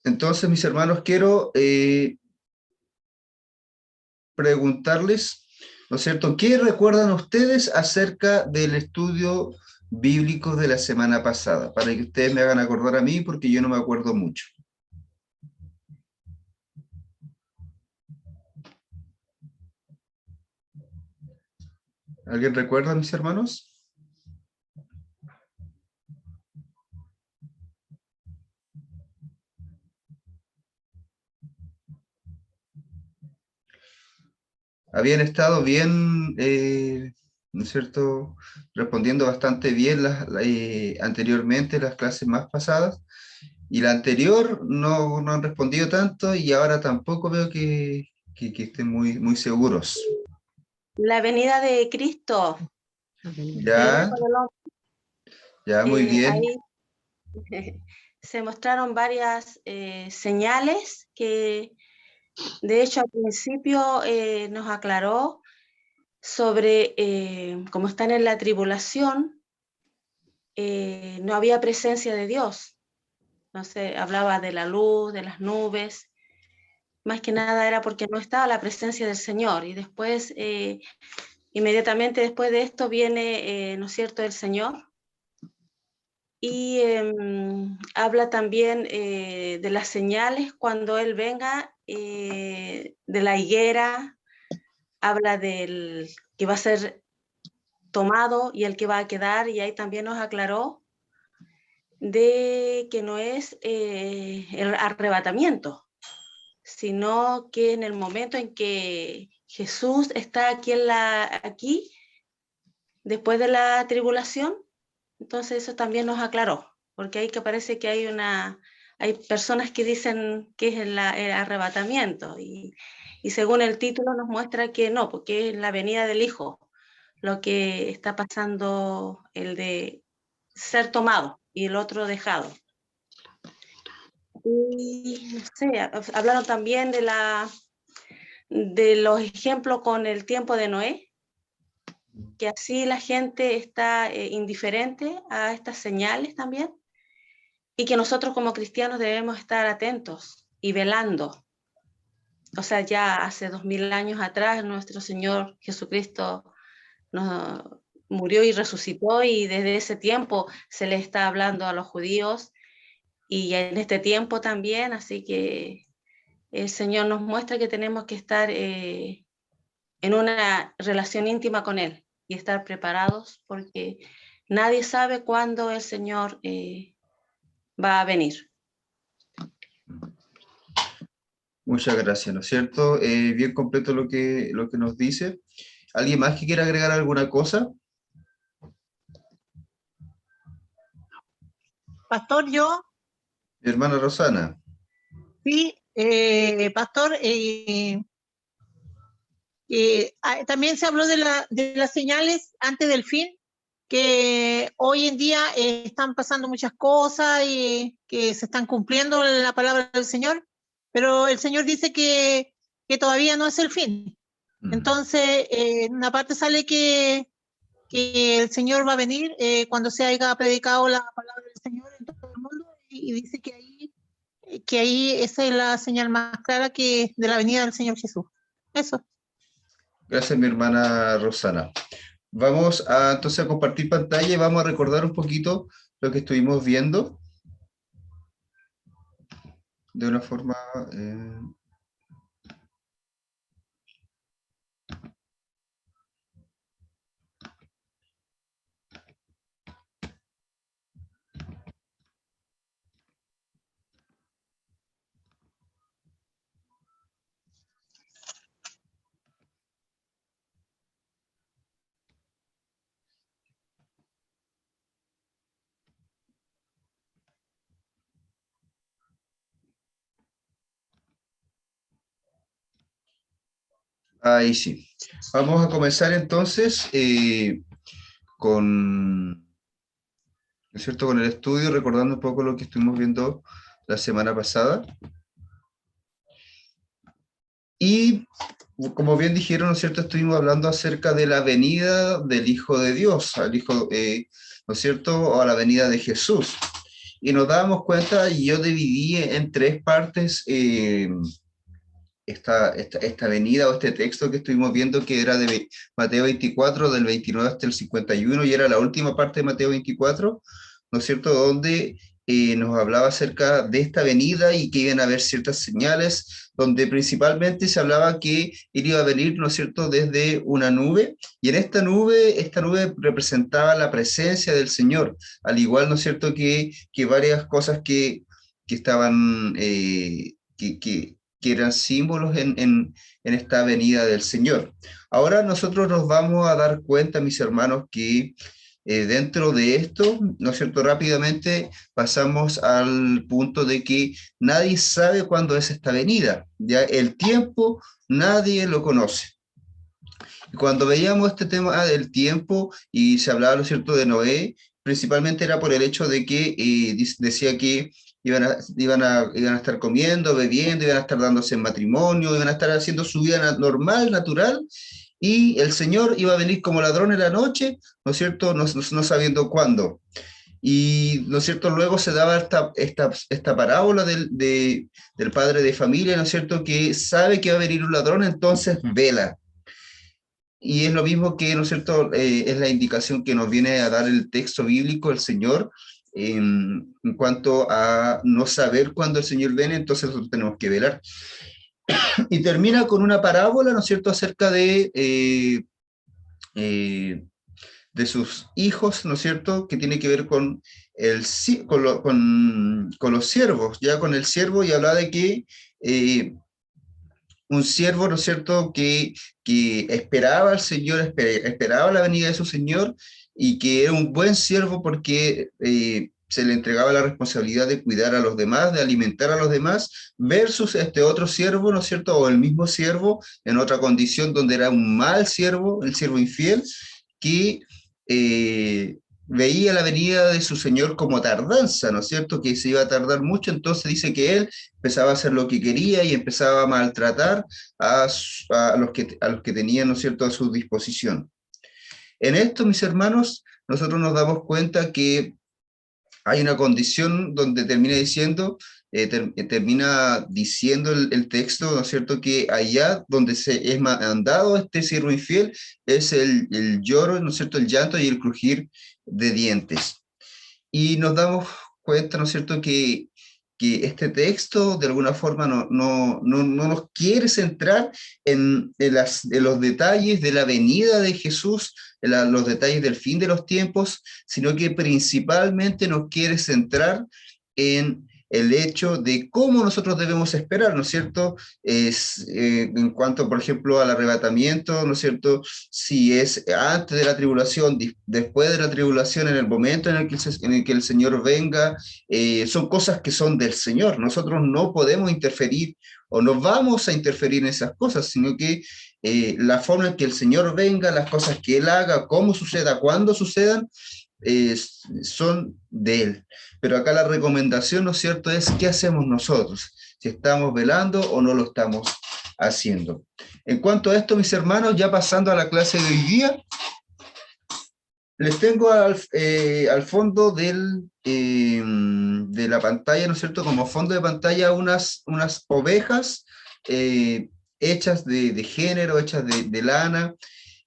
Entonces, mis hermanos, quiero preguntarles, ¿no es cierto? ¿Qué recuerdan ustedes acerca del estudio bíblico de la semana pasada? Para que ustedes me hagan acordar a mí, porque yo no me acuerdo mucho. ¿Alguien recuerda, mis hermanos? Habían estado bien, ¿no es cierto?, respondiendo bastante bien anteriormente las clases más pasadas, y la anterior no han respondido tanto, y ahora tampoco veo que estén muy seguros. La venida de Cristo. Ya, ya, muy bien. Ahí se mostraron varias señales que, de hecho, al principio nos aclaró sobre cómo están en la tribulación, no había presencia de Dios. No sé, hablaba de la luz, de las nubes. Más que nada era porque no estaba la presencia del Señor. Y después, inmediatamente después de esto viene, ¿no es cierto?, el Señor. Y habla también de las señales cuando Él venga, de la higuera, habla del que va a ser tomado y el que va a quedar, y ahí también nos aclaró de que no es el arrebatamiento, sino que en el momento en que Jesús está aquí, después de la tribulación, entonces eso también nos aclaró, porque ahí que parece que hay personas que dicen que es el arrebatamiento, y según el título nos muestra que no, porque es la venida del Hijo, lo que está pasando, el de ser tomado y el otro dejado. Y no sé, hablaron también de los ejemplos con el tiempo de Noé, que así la gente está indiferente a estas señales también, y que nosotros como cristianos debemos estar atentos y velando. O sea, ya hace 2000 años atrás nuestro Señor Jesucristo nos murió y resucitó, y desde ese tiempo se le está hablando a los judíos, y en este tiempo también, así que el Señor nos muestra que tenemos que estar en una relación íntima con Él y estar preparados, porque nadie sabe cuándo el Señor va a venir. Muchas gracias, ¿no es cierto? Bien completo lo que nos dice. ¿Alguien más que quiera agregar alguna cosa? Pastor, yo. Mi hermana Rosana. Sí, pastor, también se habló de las señales antes del fin, que hoy en día están pasando muchas cosas y que se están cumpliendo la palabra del Señor, pero el Señor dice que todavía no es el fin. Entonces, en una parte sale que el Señor va a venir cuando se haya predicado la palabra del Señor en todo el mundo, y dice que ahí esa es la señal más clara de la venida del Señor Jesús. Eso. Gracias, mi hermana Rosana. Vamos entonces a compartir pantalla y vamos a recordar un poquito lo que estuvimos viendo de una forma... Ahí sí. Vamos a comenzar entonces con, ¿no es cierto?, con el estudio, recordando un poco lo que estuvimos viendo la semana pasada. Y como bien dijeron, ¿no es cierto?, estuvimos hablando acerca de la venida del Hijo de Dios, al Hijo, ¿no es cierto?, o a la venida de Jesús. y nos dábamos cuenta, y yo dividí en tres partes esta avenida o este texto que estuvimos viendo, que era de Mateo 24, del 29 hasta el 51, y era la última parte de Mateo 24, ¿no es cierto?, donde nos hablaba acerca de esta venida y que iban a haber ciertas señales, donde principalmente se hablaba que él iba a venir, ¿no es cierto?, desde una nube, y en esta nube representaba la presencia del Señor, al igual, ¿no es cierto?, que varias cosas que estaban, que eran símbolos en esta venida del Señor. Ahora nosotros nos vamos a dar cuenta, mis hermanos, que dentro de esto, ¿no es cierto?, rápidamente pasamos al punto de que nadie sabe cuándo es esta venida. Ya el tiempo nadie lo conoce. Cuando veíamos este tema del tiempo y se hablaba, ¿no es cierto?, de Noé, principalmente era por el hecho de que decía que iban a estar comiendo, bebiendo, iban a estar dándose en matrimonio, iban a estar haciendo su vida normal, natural, y el Señor iba a venir como ladrón en la noche, ¿no es cierto?, no sabiendo cuándo. Y, ¿no es cierto?, luego se daba esta parábola del padre de familia, ¿no es cierto?, que sabe que va a venir un ladrón, entonces vela. Y es lo mismo que, ¿no es cierto?, es la indicación que nos viene a dar el texto bíblico, el Señor, en cuanto a no saber cuándo el Señor viene, entonces nosotros tenemos que velar. Y termina con una parábola, ¿no es cierto?, acerca de sus hijos, ¿no es cierto?, que tiene que ver con los siervos, ya con el siervo, y habla de que un siervo, ¿no es cierto?, que esperaba al Señor, esperaba la venida de su Señor, y que era un buen siervo porque se le entregaba la responsabilidad de cuidar a los demás, de alimentar a los demás, versus este otro siervo, ¿no es cierto?, o el mismo siervo en otra condición donde era un mal siervo, el siervo infiel, que veía la venida de su Señor como tardanza, ¿no es cierto?, que se iba a tardar mucho, entonces dice que él empezaba a hacer lo que quería y empezaba a maltratar a los que tenían, ¿no es cierto?, a su disposición. En esto, mis hermanos, nosotros nos damos cuenta que hay una condición donde termina diciendo el texto, ¿no es cierto?, que allá donde se es mandado este siervo infiel es el lloro, ¿no es cierto?, el llanto y el crujir de dientes. Y nos damos cuenta, ¿no es cierto?, que este texto de alguna forma no nos quiere centrar en los detalles de la venida de Jesús, los detalles del fin de los tiempos, sino que principalmente nos quiere centrar en el hecho de cómo nosotros debemos esperar, ¿no es cierto? En cuanto, por ejemplo, al arrebatamiento, ¿no es cierto? Si es antes de la tribulación, después de la tribulación, en el momento en el que el Señor venga, son cosas que son del Señor. Nosotros no podemos interferir o no vamos a interferir en esas cosas, sino que la forma en que el Señor venga, las cosas que Él haga, cómo suceda, cuándo sucedan, son de Él. Pero acá la recomendación, ¿no es cierto?, es qué hacemos nosotros, si estamos velando o no lo estamos haciendo. En cuanto a esto, mis hermanos, ya pasando a la clase de hoy día, les tengo al fondo de la pantalla, ¿no es cierto?, como fondo de pantalla unas ovejas hechas de género, hechas de lana,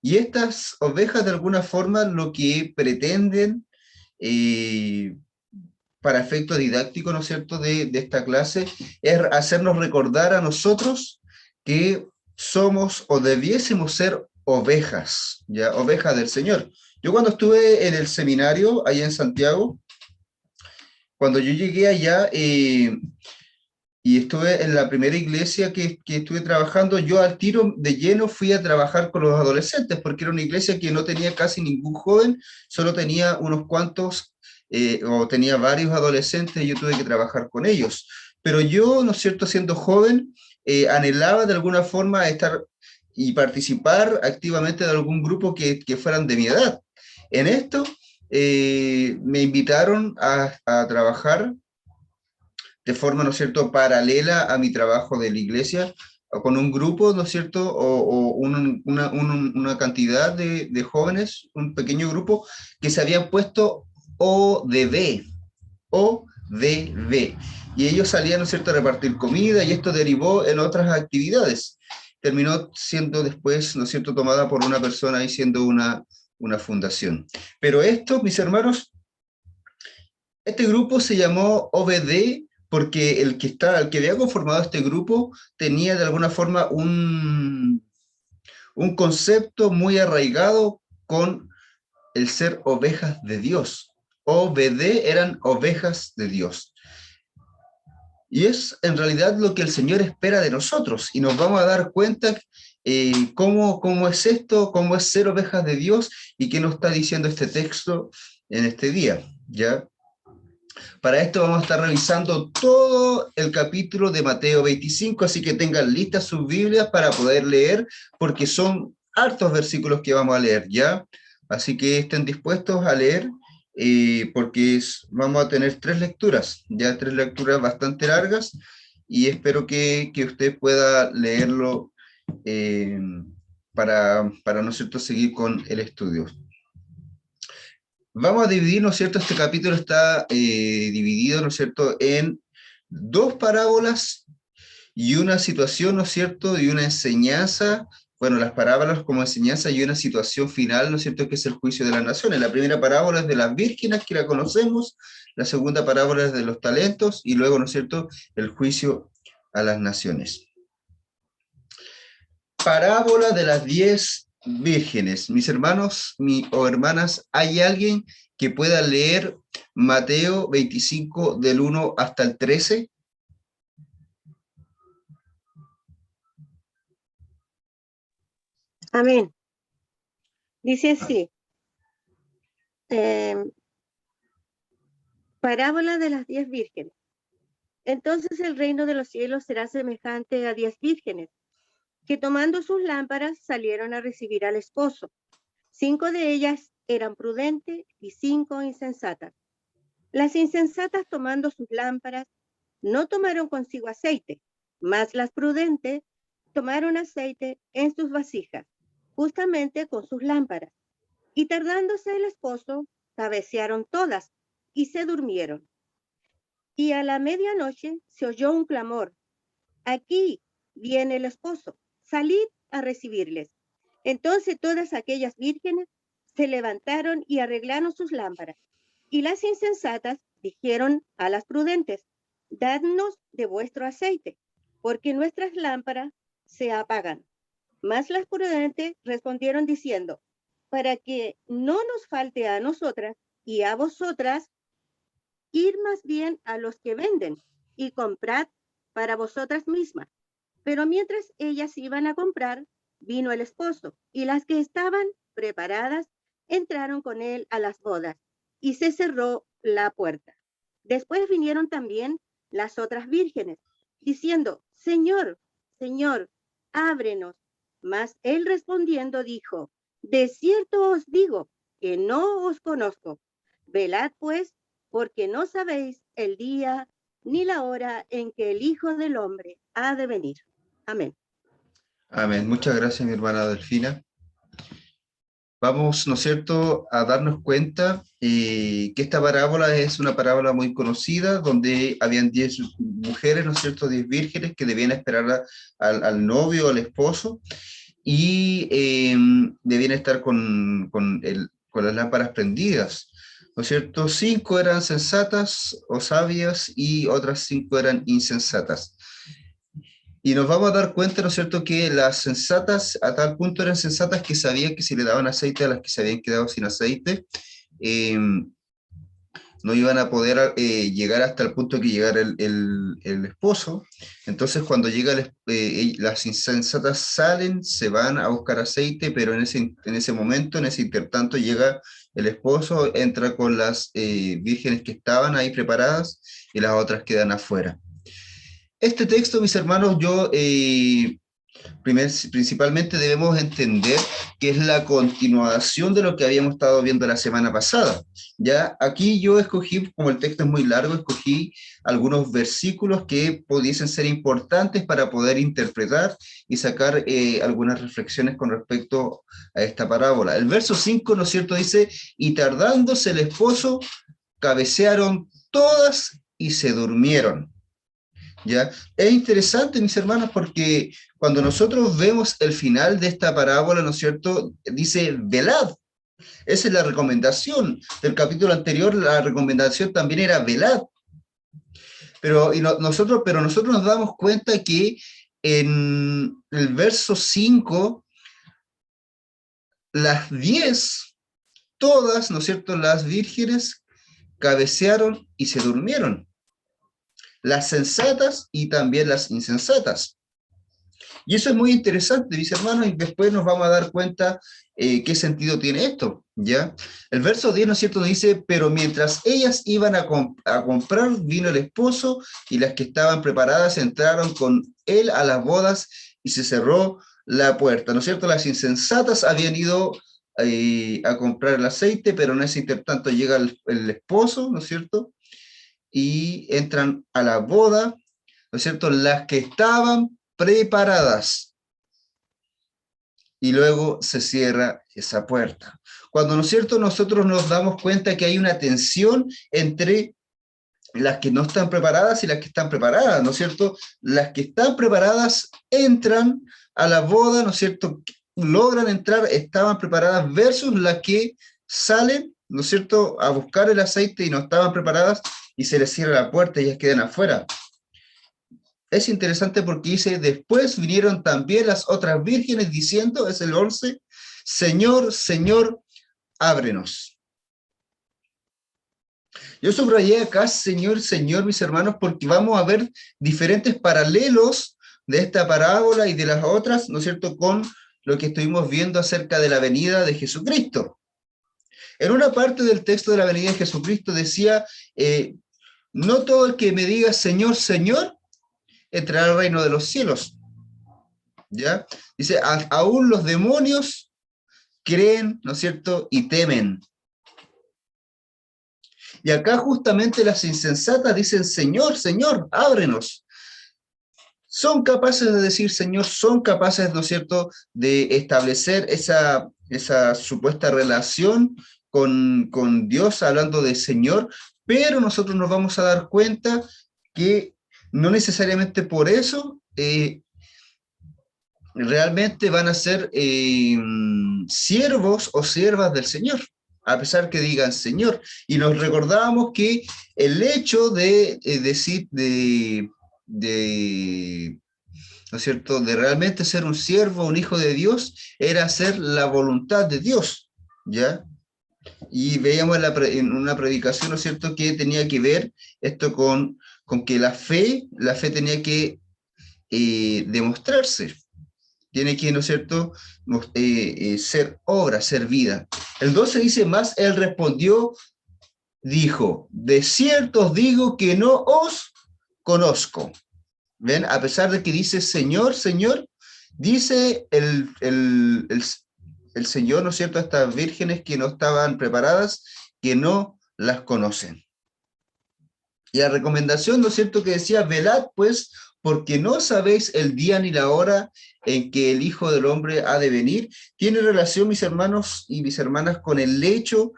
y estas ovejas de alguna forma lo que pretenden, para efecto didáctico, ¿no es cierto?, de esta clase, es hacernos recordar a nosotros que somos o debiésemos ser ovejas, ¿ya? Ovejas del Señor. Yo cuando estuve en el seminario allá en Santiago, cuando yo llegué allá y estuve en la primera iglesia que estuve trabajando, yo al tiro de lleno fui a trabajar con los adolescentes, porque era una iglesia que no tenía casi ningún joven, solo tenía unos cuantos, o tenía varios adolescentes, y yo tuve que trabajar con ellos. Pero yo, ¿no es cierto?, siendo joven, anhelaba de alguna forma estar y participar activamente de algún grupo que fueran de mi edad. En esto me invitaron a trabajar de forma, ¿no es cierto?, paralela a mi trabajo de la iglesia, con un grupo, ¿no es cierto?, o una cantidad de jóvenes, un pequeño grupo, que se habían puesto ODB, OVD. Y ellos salían, ¿no es cierto?, a repartir comida, y esto derivó en otras actividades. Terminó siendo después, ¿no es cierto?, tomada por una persona y siendo una fundación. Pero esto, mis hermanos, este grupo se llamó OVD porque el que había conformado este grupo tenía de alguna forma un concepto muy arraigado con el ser ovejas de Dios. OVD eran ovejas de Dios. Y es en realidad lo que el Señor espera de nosotros, y nos vamos a dar cuenta cómo es esto, cómo es ser ovejas de Dios, y qué nos está diciendo este texto en este día, ¿ya? Para esto vamos a estar revisando todo el capítulo de Mateo 25, así que tengan listas sus Biblias para poder leer, porque son hartos versículos que vamos a leer, ¿ya? Así que estén dispuestos a leer, porque vamos a tener tres lecturas bastante largas, y espero que usted pueda leerlo para, ¿no es cierto?, seguir con el estudio. Vamos a dividir, ¿no es cierto? Este capítulo está dividido, ¿no es cierto?, en dos parábolas y una situación, ¿no es cierto?, y una enseñanza. Bueno, las parábolas como enseñanza y una situación final, ¿no es cierto?, que es el juicio de las naciones. La primera parábola es de las vírgenes, que la conocemos. La segunda parábola es de los talentos, y luego, ¿no es cierto?, el juicio a las naciones. Parábola de las 10 vírgenes. Mis hermanos o hermanas, ¿hay alguien que pueda leer Mateo 25 del 1 hasta el 13? Amén. Dice así, parábola de las 10 vírgenes. Entonces el reino de los cielos será semejante a 10 vírgenes, que tomando sus lámparas salieron a recibir al esposo. 5 de ellas eran prudentes y 5 insensatas. Las insensatas, tomando sus lámparas, no tomaron consigo aceite, mas las prudentes tomaron aceite en sus vasijas, justamente con sus lámparas. Y tardándose el esposo, cabecearon todas y se durmieron. Y a la medianoche se oyó un clamor: aquí viene el esposo, salid a recibirles. Entonces todas aquellas vírgenes se levantaron y arreglaron sus lámparas. Y las insensatas dijeron a las prudentes: dadnos de vuestro aceite, porque nuestras lámparas se apagan. Mas las prudentes respondieron diciendo: para que no nos falte a nosotras y a vosotras, ir más bien a los que venden y comprad para vosotras mismas. Pero mientras ellas iban a comprar, vino el esposo, y las que estaban preparadas entraron con él a las bodas, y se cerró la puerta. Después vinieron también las otras vírgenes, diciendo: Señor, Señor, ábrenos. Mas él respondiendo dijo: de cierto os digo que no os conozco. Velad pues, porque no sabéis el día ni la hora en que el Hijo del Hombre ha de venir. Amén. Amén. Muchas gracias, mi hermana Delfina. Vamos, ¿no es cierto?, a darnos cuenta que esta parábola es una parábola muy conocida, donde habían 10 mujeres, ¿no es cierto?, 10 vírgenes que debían esperar al novio, al esposo, y debían estar con las lámparas prendidas, ¿no es cierto? 5 eran sensatas o sabias, y otras 5 eran insensatas. Y nos vamos a dar cuenta, ¿no es cierto?, que las sensatas a tal punto eran sensatas que sabían que si le daban aceite a las que se habían quedado sin aceite, no iban a poder llegar hasta el punto que llegara el esposo. Entonces cuando llega las insensatas salen, se van a buscar aceite, pero en ese momento, en ese intertanto, llega el esposo, entra con las vírgenes que estaban ahí preparadas, y las otras quedan afuera. Este texto, mis hermanos, principalmente debemos entender que es la continuación de lo que habíamos estado viendo la semana pasada. Ya aquí yo escogí, como el texto es muy largo, escogí algunos versículos que pudiesen ser importantes para poder interpretar y sacar algunas reflexiones con respecto a esta parábola. El verso 5, ¿no es cierto?, dice: y tardándose el esposo, cabecearon todas y se durmieron. ¿Ya? Es interesante, mis hermanos, porque cuando nosotros vemos el final de esta parábola, ¿no es cierto? Dice, velad. Esa es la recomendación del capítulo anterior, la recomendación también era velad. Pero nosotros nos damos cuenta que en el verso 5, las 10, todas, ¿no es cierto?, las vírgenes cabecearon y se durmieron. Las sensatas y también las insensatas. Y eso es muy interesante, mis hermanos, y después nos vamos a dar cuenta qué sentido tiene esto, ¿ya? El verso 10, ¿no es cierto?, nos dice, pero mientras ellas iban a comprar, vino el esposo, y las que estaban preparadas entraron con él a las bodas, y se cerró la puerta, ¿no es cierto? Las insensatas habían ido a comprar el aceite, pero en ese intertanto llega el esposo, ¿no es cierto?, y entran a la boda, ¿no es cierto?, las que estaban preparadas. Y luego se cierra esa puerta. Cuando, ¿no es cierto?, nosotros nos damos cuenta que hay una tensión entre las que no están preparadas y las que están preparadas, ¿no es cierto? Las que están preparadas entran a la boda, ¿no es cierto?, logran entrar, estaban preparadas, versus las que salen, ¿no es cierto?, a buscar el aceite y no estaban preparadas y se les cierra la puerta y ellas quedan afuera. Es interesante porque dice, después vinieron también las otras vírgenes diciendo, es el 11, Señor, Señor, ábrenos. Yo subrayé acá, Señor, Señor, mis hermanos, porque vamos a ver diferentes paralelos de esta parábola y de las otras, ¿no es cierto?, con lo que estuvimos viendo acerca de la venida de Jesucristo. En una parte del texto de la venida de Jesucristo decía, no todo el que me diga Señor, Señor, entrará al reino de los cielos. ¿Ya? Dice, aún los demonios creen, ¿no es cierto?, y temen. Y acá justamente las insensatas dicen, Señor, Señor, ábrenos. Son capaces de decir, Señor, son capaces, ¿no es cierto?, de establecer esa supuesta relación con Dios, hablando de Señor, pero nosotros nos vamos a dar cuenta que no necesariamente por eso realmente van a ser siervos o siervas del Señor, a pesar que digan Señor. Y nos recordamos que el hecho de decir, ¿no es cierto?, de realmente ser un siervo, un hijo de Dios, era hacer la voluntad de Dios, ¿ya? Y veíamos en una predicación, ¿no es cierto?, que tenía que ver esto con que la fe tenía que demostrarse. Tiene que, ¿no es cierto?, ser obra, ser vida. El 12 dice, más él respondió, dijo, de cierto os digo que no os conozco. ¿Ven? A pesar de que dice Señor, Señor, dice el Señor, ¿no es cierto?, a estas vírgenes que no estaban preparadas, que no las conocen. Y la recomendación, ¿no es cierto?, que decía, velad pues, porque no sabéis el día ni la hora en que el Hijo del Hombre ha de venir, tiene relación, mis hermanos y mis hermanas, con el hecho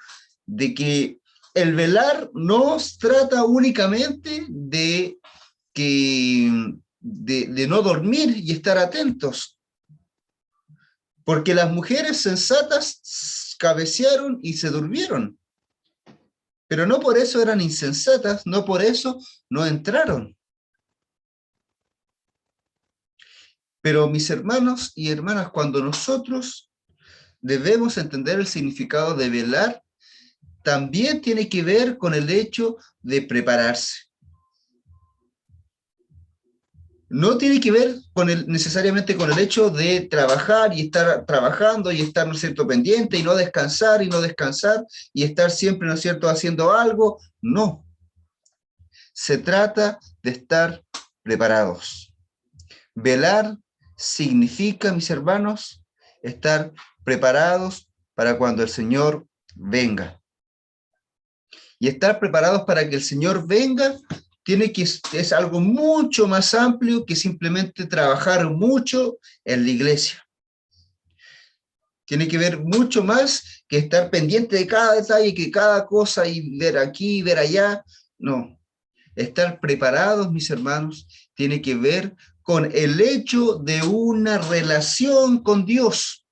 de que el velar no trata únicamente de no dormir y estar atentos, porque las mujeres sensatas cabecearon y se durmieron, pero no por eso eran insensatas, no por eso no entraron. Pero mis hermanos y hermanas, cuando nosotros debemos entender el significado de velar, también tiene que ver con el hecho de prepararse. No tiene que ver necesariamente con el hecho de trabajar y estar trabajando y estar, ¿no es cierto?, pendiente y no descansar y estar siempre, ¿no es cierto?, haciendo algo. No. Se trata de estar preparados. Velar significa, mis hermanos, estar preparados para cuando el Señor venga. Y estar preparados para que el Señor venga es algo mucho más amplio que simplemente trabajar mucho en la iglesia. Tiene que ver mucho más que estar pendiente de cada detalle, que cada cosa y ver aquí y ver allá. No. Estar preparados, mis hermanos, tiene que ver con el hecho de una relación con Dios.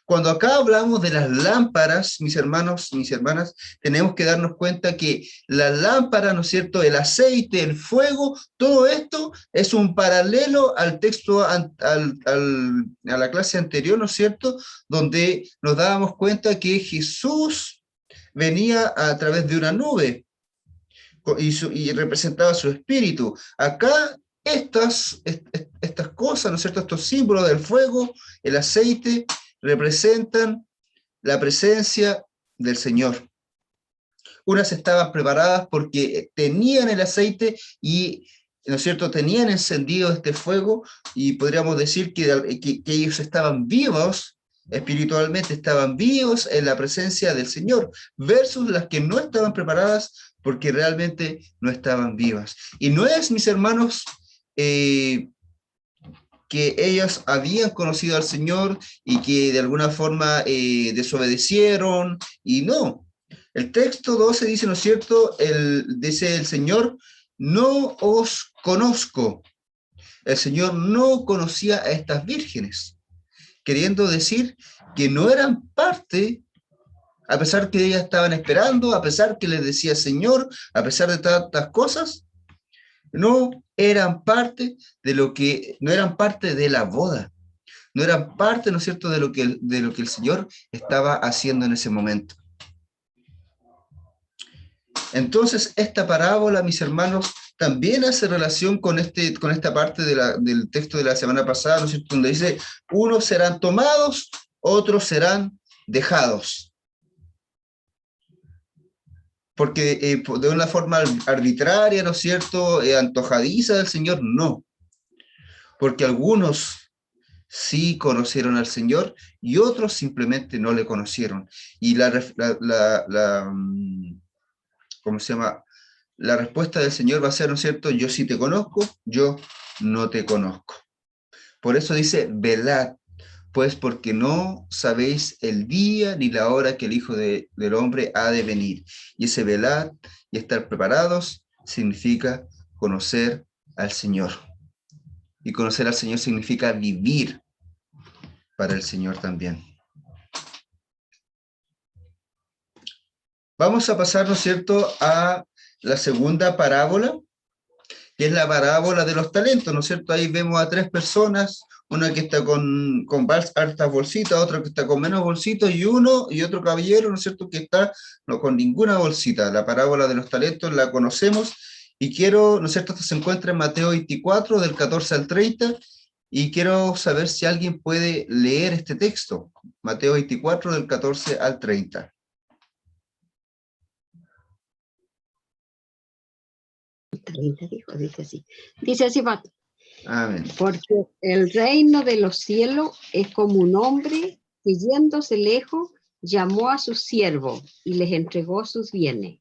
Cuando acá hablamos de las lámparas, mis hermanos, mis hermanas, tenemos que darnos cuenta que la lámpara, ¿no es cierto?, el aceite, el fuego, todo esto es un paralelo al texto, a la clase anterior, ¿no es cierto?, donde nos dábamos cuenta que Jesús venía a través de una nube y representaba su espíritu. Acá estas cosas, ¿no es cierto?, estos símbolos del fuego, el aceite, representan la presencia del Señor. Unas estaban preparadas porque tenían el aceite y, ¿no es cierto?, tenían encendido este fuego, y podríamos decir que ellos estaban vivos espiritualmente, estaban vivos en la presencia del Señor, versus las que no estaban preparadas porque realmente no estaban vivas. Y no es, mis hermanos, que ellas habían conocido al Señor y que de alguna forma desobedecieron, y no. El texto 12 dice, ¿no es cierto?, dice el Señor, no os conozco. El Señor no conocía a estas vírgenes, queriendo decir que no eran parte, a pesar que ellas estaban esperando, a pesar que les decía Señor, a pesar de tantas cosas, no eran parte de lo que, no eran parte de la boda, no eran parte, ¿no es cierto?, de lo que el Señor estaba haciendo en ese momento. Entonces, esta parábola, mis hermanos, también hace relación con esta parte del texto de la semana pasada, ¿no es cierto?, donde dice, unos serán tomados, otros serán dejados. Porque de una forma arbitraria, ¿no es cierto?, antojadiza del Señor, no. Porque algunos sí conocieron al Señor y otros simplemente no le conocieron. Y ¿cómo se llama? La respuesta del Señor va a ser, ¿no es cierto?, yo sí te conozco, yo no te conozco. Por eso dice, velad, pues porque no sabéis el día ni la hora que el Hijo del Hombre ha de venir. Y ese velad y estar preparados significa conocer al Señor. Y conocer al Señor significa vivir para el Señor también. Vamos a pasar, ¿no es cierto?, a la segunda parábola, que es la parábola de los talentos, ¿no es cierto? Ahí vemos a tres personas, una que está con hartas bolsitas, otra que está con menos bolsitas, y otro caballero, ¿no es cierto?, que está con ninguna bolsita. La parábola de los talentos la conocemos, y quiero, ¿no es cierto?, esto se encuentra en Mateo 24, del 14 al 30, y quiero saber si alguien puede leer este texto, Mateo 24, del 14 al 30. 30 dice así, Pato. Amén. Porque el reino de los cielos es como un hombre que yéndose lejos llamó a sus siervos y les entregó sus bienes.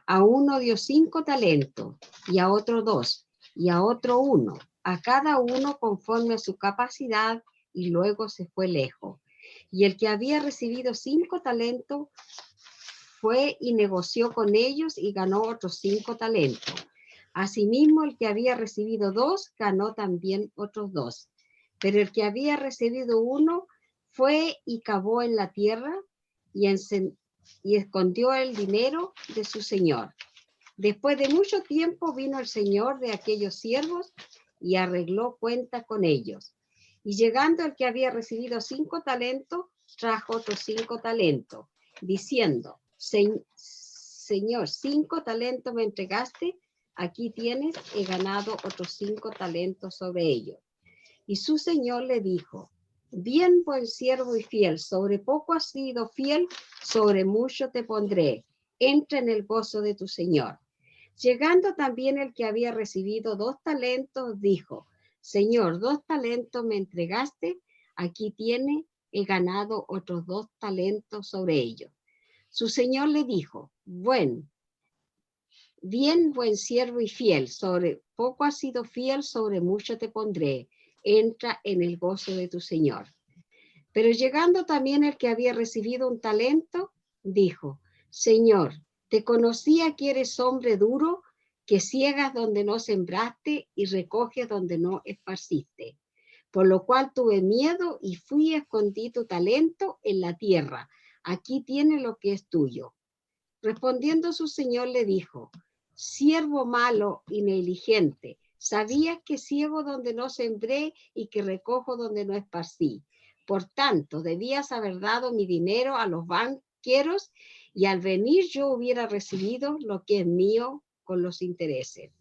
A uno dio 5 talentos, y a otro 2, y a otro 1, a cada uno conforme a su capacidad, y luego se fue lejos. Y el que había recibido 5 talentos fue y negoció con ellos y ganó otros 5 talentos. Asimismo, el que había recibido 2 ganó también otros 2. Pero el que había recibido 1 fue y cavó en la tierra y escondió el dinero de su señor. Después de mucho tiempo vino el señor de aquellos siervos y arregló cuenta con ellos. Y llegando el que había recibido 5 talentos, trajo otros 5 talentos, diciendo, Señor, 5 talentos me entregaste, aquí tienes, he ganado otros 5 talentos sobre ellos. Y su señor le dijo, bien, buen siervo y fiel, sobre poco has sido fiel, sobre mucho te pondré, entra en el gozo de tu señor. Llegando también el que había recibido 2 talentos, dijo, Señor, 2 talentos me entregaste, aquí tiene, he ganado otros 2 talentos sobre ellos. Su señor le dijo, bien, buen siervo y fiel, sobre poco has sido fiel, sobre mucho te pondré, entra en el gozo de tu señor. Pero llegando también el que había recibido 1 talento, dijo, Señor, te conocía que eres hombre duro, que ciegas donde no sembraste y recoges donde no esparciste. Por lo cual tuve miedo y fui y escondí tu talento en la tierra. Aquí tienes lo que es tuyo. Respondiendo su señor le dijo, siervo malo y negligente, ¿sabías que ciego donde no sembré y que recojo donde no esparcí? Por tanto, debías haber dado mi dinero a los banqueros y al venir yo hubiera recibido lo que es mío con los intereses.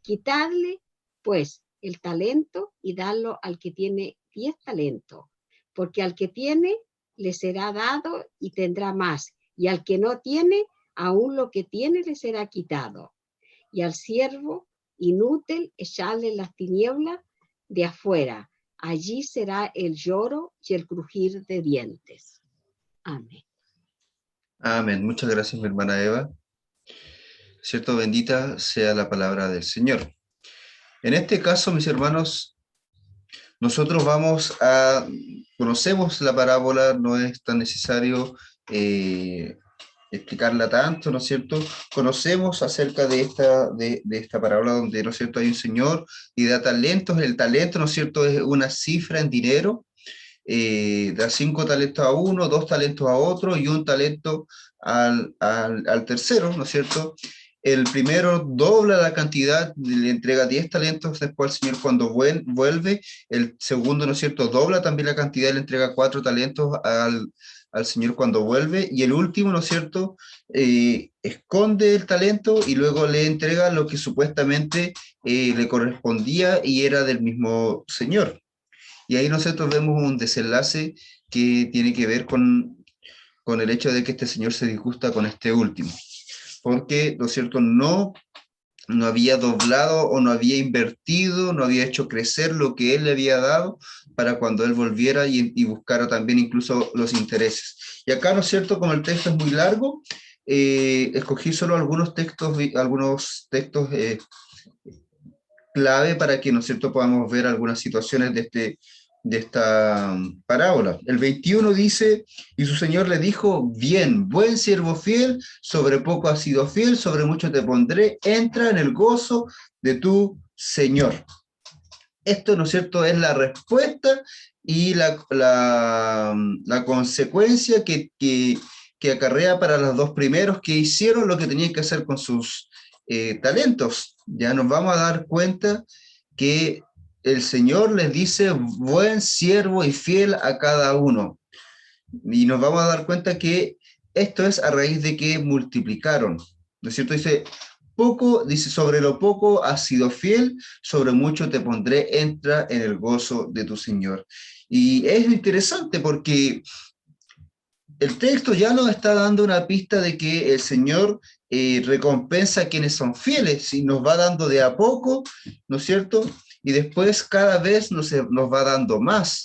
Quitadle, pues, el talento y dadlo al que tiene 10 talentos, porque al que tiene le será dado y tendrá más, y al que no tiene, aún lo que tiene le será quitado. Y al siervo inútil echarle en las tinieblas de afuera. Allí será el lloro y el crujir de dientes. Amén. Amén. Muchas gracias, mi hermana Eva. Cierto, bendita sea la palabra del Señor. En este caso, mis hermanos, nosotros conocemos la parábola, no es tan necesario explicarla tanto, ¿no es cierto? Conocemos acerca de esta parábola donde, ¿no es cierto?, hay un señor y da talentos. El talento, ¿no es cierto?, es una cifra en dinero. Da 5 talentos a uno, 2 talentos a otro y 1 talento al tercero, ¿no es cierto? El primero dobla la cantidad, le entrega 10 talentos después al Señor cuando vuelve. El segundo, ¿no es cierto?, dobla también la cantidad y le entrega 4 talentos al Señor cuando vuelve. Y el último, ¿no es cierto?, esconde el talento y luego le entrega lo que supuestamente le correspondía y era del mismo Señor. Y ahí nosotros vemos un desenlace que tiene que ver con el hecho de que este señor se disgusta con este último, porque, ¿no es cierto?, no había doblado o no había invertido, no había hecho crecer lo que él le había dado para cuando él volviera y buscara también incluso los intereses. Y acá, ¿no es cierto?, como el texto es muy largo, escogí solo algunos textos clave para que, ¿no es cierto?, podamos ver algunas situaciones de esta parábola. El 21 dice, y su señor le dijo, bien, buen siervo fiel, sobre poco has sido fiel, sobre mucho te pondré, entra en el gozo de tu señor. Esto, ¿no es cierto?, es la respuesta y la consecuencia que acarrea para los dos primeros que hicieron lo que tenían que hacer con sus talentos. Ya nos vamos a dar cuenta que el Señor les dice buen siervo y fiel a cada uno. Y nos vamos a dar cuenta que esto es a raíz de que multiplicaron. ¿No es cierto? Dice, sobre lo poco has sido fiel, sobre mucho te pondré, entra en el gozo de tu Señor. Y es interesante porque el texto ya nos está dando una pista de que el Señor recompensa a quienes son fieles y nos va dando de a poco, ¿no es cierto? Y después cada vez nos va dando más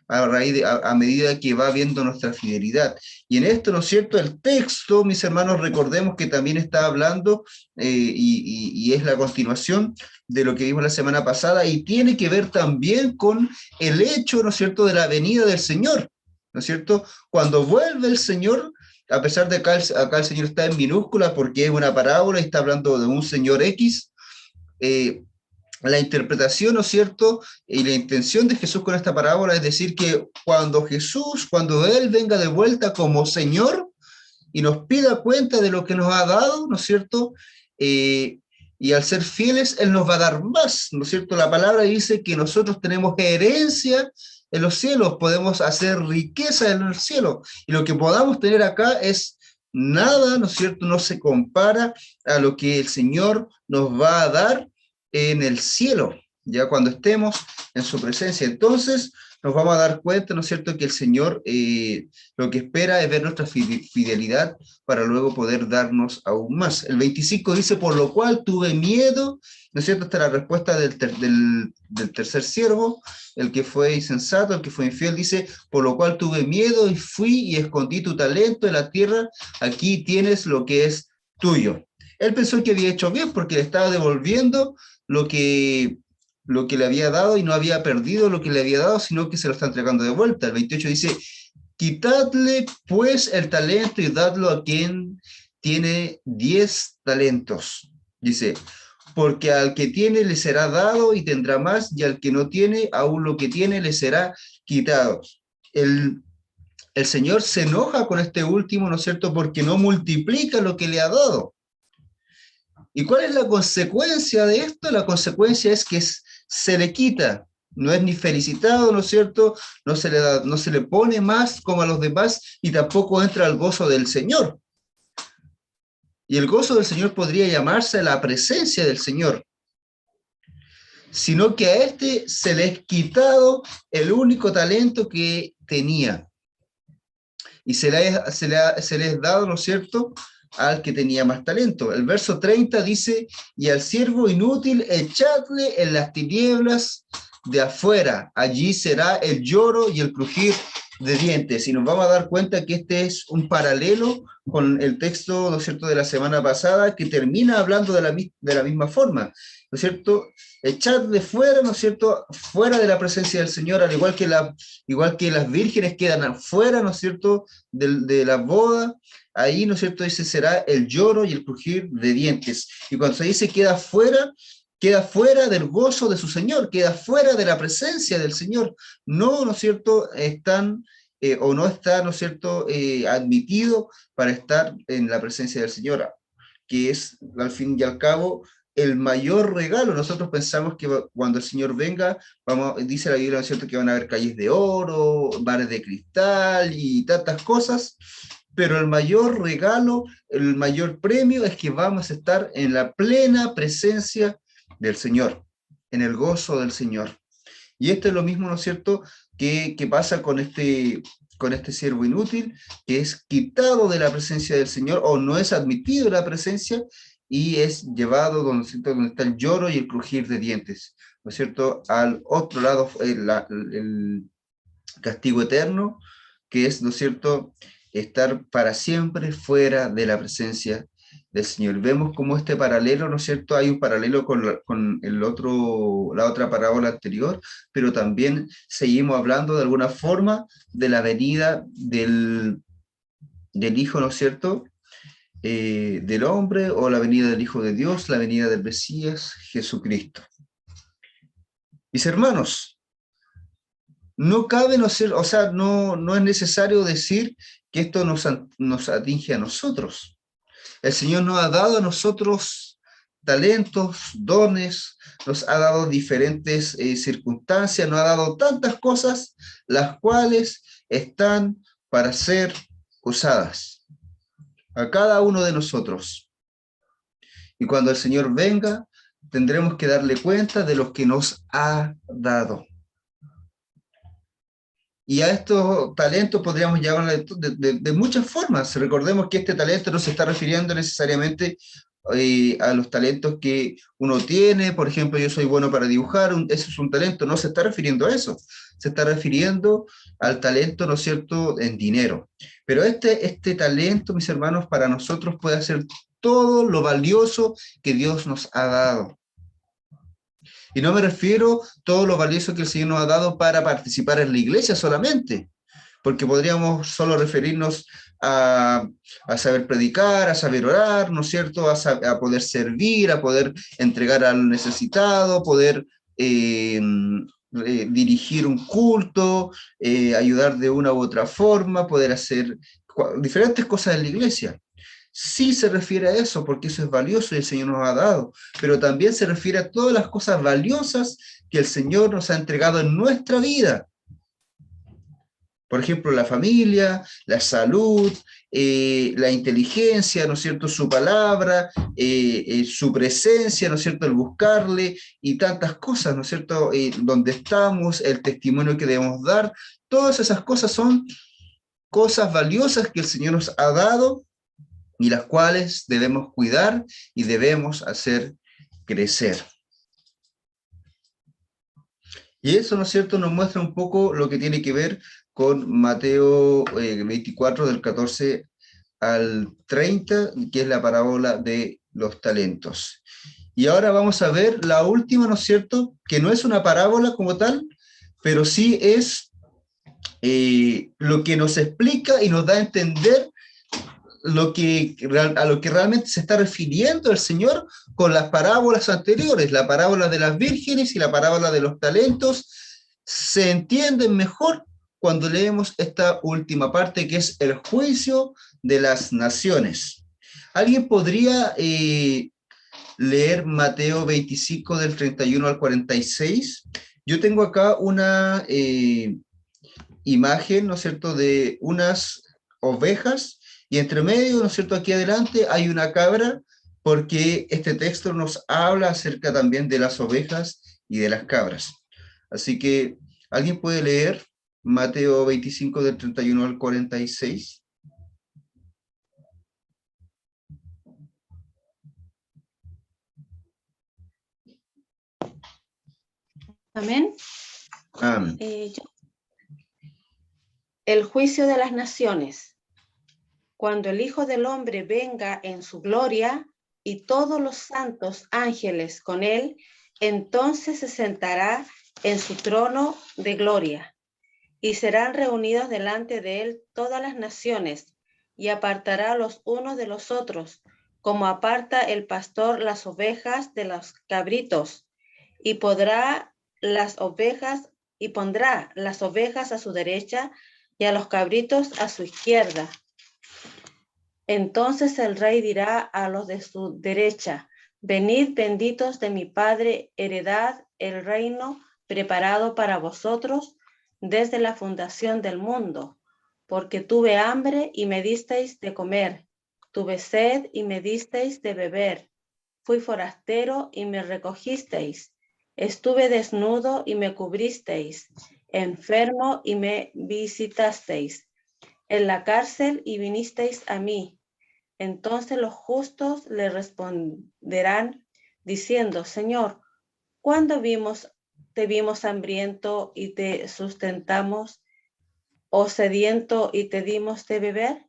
a medida que va viendo nuestra fidelidad. Y en esto, ¿no es cierto?, el texto, mis hermanos, recordemos que también está hablando y es la continuación de lo que vimos la semana pasada y tiene que ver también con el hecho, ¿no es cierto?, de la venida del Señor, ¿no es cierto? Cuando vuelve el Señor, a pesar de que acá el Señor está en minúscula porque es una parábola y está hablando de un Señor X, la interpretación, ¿no es cierto?, y la intención de Jesús con esta parábola es decir que cuando Él venga de vuelta como Señor y nos pida cuenta de lo que nos ha dado, ¿no es cierto?, y al ser fieles, Él nos va a dar más, ¿no es cierto? La palabra dice que nosotros tenemos herencia en los cielos, podemos hacer riqueza en el cielo, y lo que podamos tener acá es nada, ¿no es cierto?, no se compara a lo que el Señor nos va a dar en el cielo, ya cuando estemos en su presencia. Entonces nos vamos a dar cuenta, ¿no es cierto?, que el Señor lo que espera es ver nuestra fidelidad para luego poder darnos aún más. El 25 dice, por lo cual tuve miedo, ¿no es cierto? Esta es la respuesta del tercer siervo, el que fue insensato, el que fue infiel, dice, por lo cual tuve miedo y fui y escondí tu talento en la tierra, aquí tienes lo que es tuyo. Él pensó que había hecho bien porque le estaba devolviendo lo que le había dado y no había perdido lo que le había dado, sino que se lo está entregando de vuelta. El 28 dice, quitadle pues el talento y dadlo a quien tiene 10 talentos. Dice, porque al que tiene le será dado y tendrá más, y al que no tiene, aún lo que tiene le será quitado. El Señor se enoja con este último, ¿no es cierto?, porque no multiplica lo que le ha dado. ¿Y cuál es la consecuencia de esto? La consecuencia es que se le quita, no es ni felicitado, ¿no es cierto?, no se le da, no se le pone más como a los demás, y tampoco entra al gozo del Señor. Y el gozo del Señor podría llamarse la presencia del Señor, sino que a este se le es quitado el único talento que tenía. Y se le es dado, ¿no es cierto?, al que tenía más talento. El verso 30 dice, y al siervo inútil echadle en las tinieblas de afuera, allí será el lloro y el crujir de dientes. Y nos vamos a dar cuenta que este es un paralelo con el texto, ¿no es cierto?, de la semana pasada, que termina hablando de la misma forma, ¿no es cierto? Echadle fuera, ¿no es cierto?, fuera de la presencia del Señor, al igual que las vírgenes quedan fuera, ¿no es cierto?, de la boda. Ahí, ¿no es cierto?, dice, será el lloro y el crujir de dientes. Y cuando se dice queda fuera del gozo de su Señor, queda fuera de la presencia del Señor. No, ¿no es cierto?, o no está, ¿no es cierto?, admitido para estar en la presencia del Señor, que es, al fin y al cabo, el mayor regalo. Nosotros pensamos que cuando el Señor venga, dice la Biblia, ¿no es cierto?, que van a haber calles de oro, bares de cristal y tantas cosas, pero el mayor regalo, el mayor premio es que vamos a estar en la plena presencia del Señor, en el gozo del Señor. Y esto es lo mismo, ¿no es cierto?, que pasa con este siervo inútil, que es quitado de la presencia del Señor, o no es admitido en la presencia, y es llevado donde está el lloro y el crujir de dientes, ¿no es cierto?, al otro lado, el castigo eterno, que es, ¿no es cierto?, estar para siempre fuera de la presencia del Señor. Vemos como este paralelo, ¿no es cierto?, hay un paralelo con la otra parábola anterior, pero también seguimos hablando de alguna forma de la venida del Hijo, ¿no es cierto?, del hombre, o la venida del Hijo de Dios, la venida del Mesías, Jesucristo. Mis hermanos, no cabe, no ser, o sea, no es necesario decir que esto nos atinge a nosotros. El Señor nos ha dado a nosotros talentos, dones, nos ha dado diferentes circunstancias, nos ha dado tantas cosas, las cuales están para ser usadas a cada uno de nosotros. Y cuando el Señor venga, tendremos que darle cuenta de lo que nos ha dado. Y a estos talentos podríamos llamarle de muchas formas. Recordemos que este talento no se está refiriendo necesariamente a los talentos que uno tiene. Por ejemplo, yo soy bueno para dibujar, eso es un talento. No se está refiriendo a eso. Se está refiriendo al talento, ¿no es cierto?, en dinero. Pero este talento, mis hermanos, para nosotros puede ser todo lo valioso que Dios nos ha dado. Y no me refiero a todo lo valioso que el Señor nos ha dado para participar en la iglesia solamente, porque podríamos solo referirnos a saber predicar, a saber orar, ¿no es cierto?, a poder servir, a poder entregar al necesitado, poder dirigir un culto, ayudar de una u otra forma, poder hacer diferentes cosas en la iglesia. Sí se refiere a eso, porque eso es valioso y el Señor nos ha dado, pero también se refiere a todas las cosas valiosas que el Señor nos ha entregado en nuestra vida. Por ejemplo, la familia, la salud, la inteligencia, ¿no es cierto?, su palabra, su presencia, ¿no es cierto?, el buscarle y tantas cosas, ¿no es cierto?, donde estamos, el testimonio que debemos dar. Todas esas cosas son cosas valiosas que el Señor nos ha dado y las cuales debemos cuidar y debemos hacer crecer. Y eso, ¿no es cierto?, nos muestra un poco lo que tiene que ver con Mateo 24, del 14 al 30, que es la parábola de los talentos. Y ahora vamos a ver la última, ¿no es cierto?, que no es una parábola como tal, pero sí es lo que nos explica y nos da a entender a lo que realmente se está refiriendo el Señor con las parábolas anteriores. La parábola de las vírgenes y la parábola de los talentos se entienden mejor cuando leemos esta última parte, que es el juicio de las naciones. ¿Alguien podría leer Mateo 25 del 31 al 46? Yo tengo acá una imagen, ¿no es cierto?, de unas ovejas, y entre medio, ¿no es cierto?, aquí adelante hay una cabra, porque este texto nos habla acerca también de las ovejas y de las cabras. Así que, ¿alguien puede leer Mateo 25 del 31 al 46? Amén. Amén. El juicio de las naciones. Cuando el Hijo del Hombre venga en su gloria y todos los santos ángeles con él, entonces se sentará en su trono de gloria, y serán reunidos delante de él todas las naciones, y apartará los unos de los otros, como aparta el pastor las ovejas de los cabritos, y pondrá las ovejas a su derecha y a los cabritos a su izquierda. Entonces el rey dirá a los de su derecha: venid, benditos de mi Padre, heredad el reino preparado para vosotros desde la fundación del mundo, porque tuve hambre y me disteis de comer, tuve sed y me disteis de beber, fui forastero y me recogisteis, estuve desnudo y me cubristeis, enfermo y me visitasteis, en la cárcel y vinisteis a mí. Entonces los justos le responderán diciendo: Señor, ¿cuándo te vimos hambriento y te sustentamos, o sediento y te dimos de beber?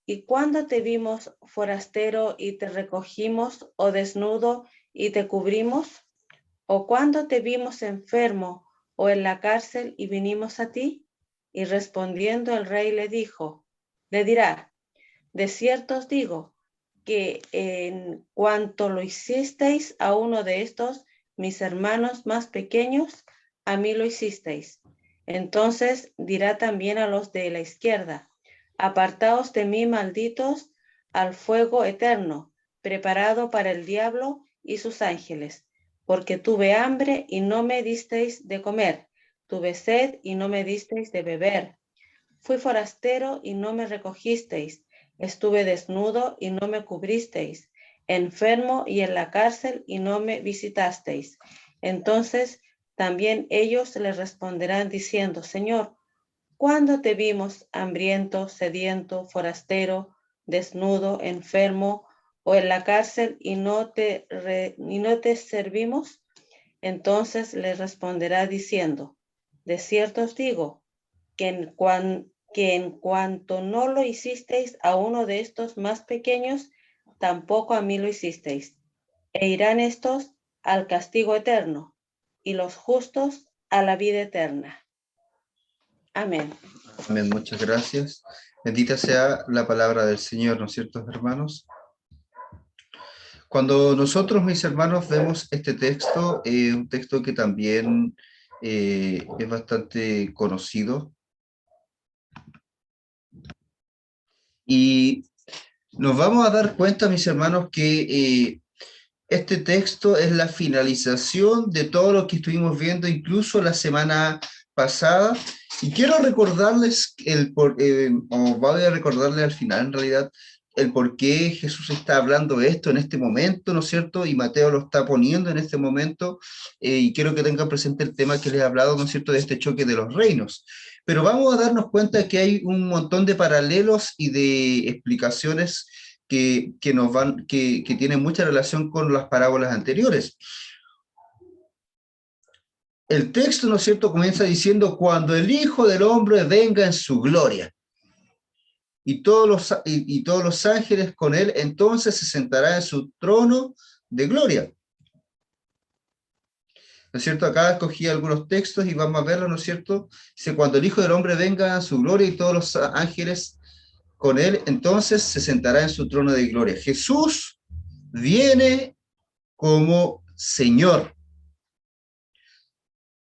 ¿Y cuándo te vimos forastero y te recogimos, o desnudo y te cubrimos? ¿O cuándo te vimos enfermo o en la cárcel y vinimos a ti? Y respondiendo el rey le dirá: de cierto os digo que en cuanto lo hicisteis a uno de estos mis hermanos más pequeños, a mí lo hicisteis. Entonces dirá también a los de la izquierda: apartaos de mí, malditos, al fuego eterno, preparado para el diablo y sus ángeles, porque tuve hambre y no me disteis de comer, tuve sed y no me disteis de beber, fui forastero y no me recogisteis, estuve desnudo y no me cubristeis, enfermo y en la cárcel y no me visitasteis. Entonces también ellos le responderán diciendo: Señor, ¿cuándo te vimos hambriento, sediento, forastero, desnudo, enfermo o en la cárcel y no te servimos? Entonces le responderá diciendo: de cierto os digo que en cuanto no lo hicisteis a uno de estos más pequeños, tampoco a mí lo hicisteis. E irán estos al castigo eterno, y los justos a la vida eterna. Amén. Amén, muchas gracias. Bendita sea la palabra del Señor, ¿no es cierto, hermanos? Cuando nosotros, mis hermanos, vemos este texto, un texto que también es bastante conocido, y nos vamos a dar cuenta, mis hermanos, que este texto es la finalización de todo lo que estuvimos viendo incluso la semana pasada, y quiero recordarles o voy a recordarles al final, en realidad, el por qué Jesús está hablando esto en este momento, ¿no es cierto? Y Mateo lo está poniendo en este momento, y quiero que tengan presente el tema que les he hablado, ¿no es cierto?, de este choque de los reinos. Pero vamos a darnos cuenta de que hay un montón de paralelos y de explicaciones que tienen mucha relación con las parábolas anteriores. El texto, ¿no es cierto?, comienza diciendo: cuando el Hijo del Hombre venga en su gloria, y todos los ángeles con él, entonces se sentará en su trono de gloria. ¿No es cierto? Acá escogí algunos textos y vamos a verlo, ¿no es cierto? Dice: cuando el Hijo del Hombre venga en su gloria y todos los ángeles con él, entonces se sentará en su trono de gloria. Jesús viene como Señor,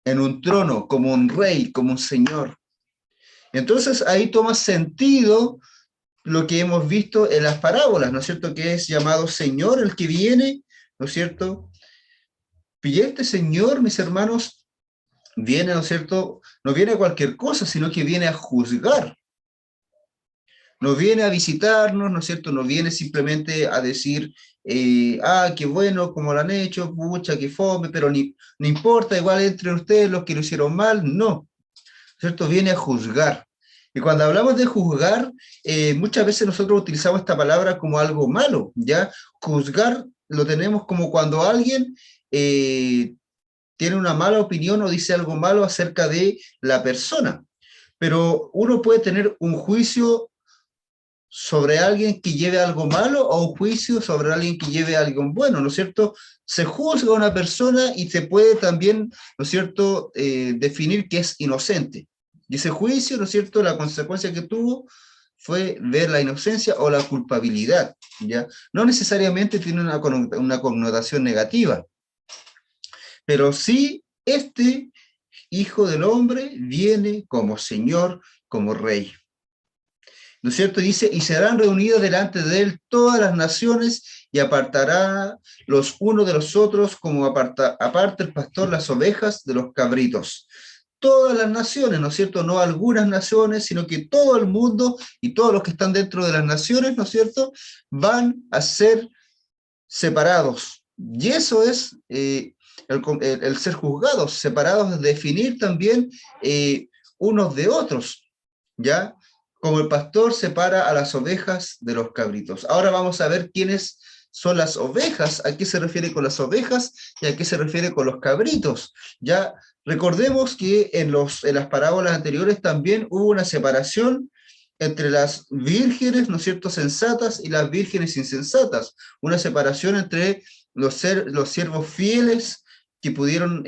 en un trono, como un rey, como un Señor. Entonces ahí toma sentido lo que hemos visto en las parábolas, ¿no es cierto? Que es llamado Señor el que viene, ¿no es cierto? Y este Señor, mis hermanos, viene, ¿no es cierto? No viene a cualquier cosa, sino que viene a juzgar. No viene a visitarnos, ¿no es cierto? No viene simplemente a decir, qué bueno, como lo han hecho, pucha, qué fome, pero no importa, igual entre ustedes los que lo hicieron mal, no, ¿cierto? Viene a juzgar. Y cuando hablamos de juzgar, muchas veces nosotros utilizamos esta palabra como algo malo, ¿ya? Juzgar lo tenemos como cuando alguien tiene una mala opinión o dice algo malo acerca de la persona. Pero uno puede tener un juicio sobre alguien que lleve algo malo o un juicio sobre alguien que lleve algo bueno, ¿no es cierto? Se juzga a una persona y se puede también, ¿no es cierto?, definir que es inocente. Y ese juicio, ¿no es cierto?, la consecuencia que tuvo fue ver la inocencia o la culpabilidad, ¿ya? No necesariamente tiene una connotación negativa, pero sí este Hijo del Hombre viene como Señor, como Rey. ¿No es cierto? Dice, y serán reunidas delante de él todas las naciones y apartará los unos de los otros como aparta el pastor las ovejas de los cabritos. Todas las naciones, ¿no es cierto? No algunas naciones, sino que todo el mundo y todos los que están dentro de las naciones, ¿no es cierto? Van a ser separados. Y eso es el ser juzgados, separados, definir también unos de otros, ¿ya? Como el pastor separa a las ovejas de los cabritos. Ahora vamos a ver quiénes son las ovejas, a qué se refiere con las ovejas y a qué se refiere con los cabritos. Ya recordemos que en las parábolas anteriores también hubo una separación entre las vírgenes, ¿no es cierto?, sensatas y las vírgenes insensatas. Una separación entre los siervos fieles que pudieron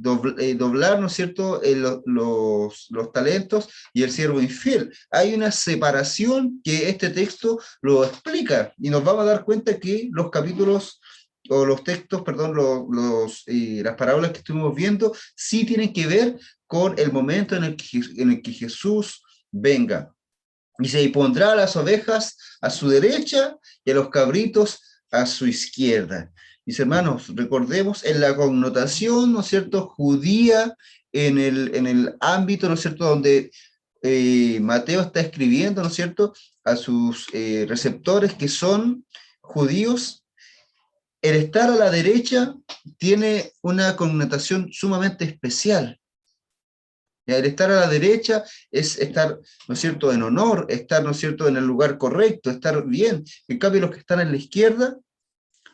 doblar, ¿no es cierto?, los talentos y el siervo infiel. Hay una separación que este texto lo explica y nos vamos a dar cuenta que los capítulos o los textos, perdón, las parábolas que estuvimos viendo sí tienen que ver con el momento en el que Jesús venga. Dice, y pondrá a las ovejas a su derecha y a los cabritos a su izquierda. Mis hermanos, recordemos en la connotación, ¿no es cierto?, judía, en el ámbito, ¿no es cierto?, donde Mateo está escribiendo, ¿no es cierto?, a sus receptores que son judíos. El estar a la derecha tiene una connotación sumamente especial. El estar a la derecha es estar, ¿no es cierto?, en honor, estar, ¿no es cierto?, en el lugar correcto, estar bien. En cambio, los que están en la izquierda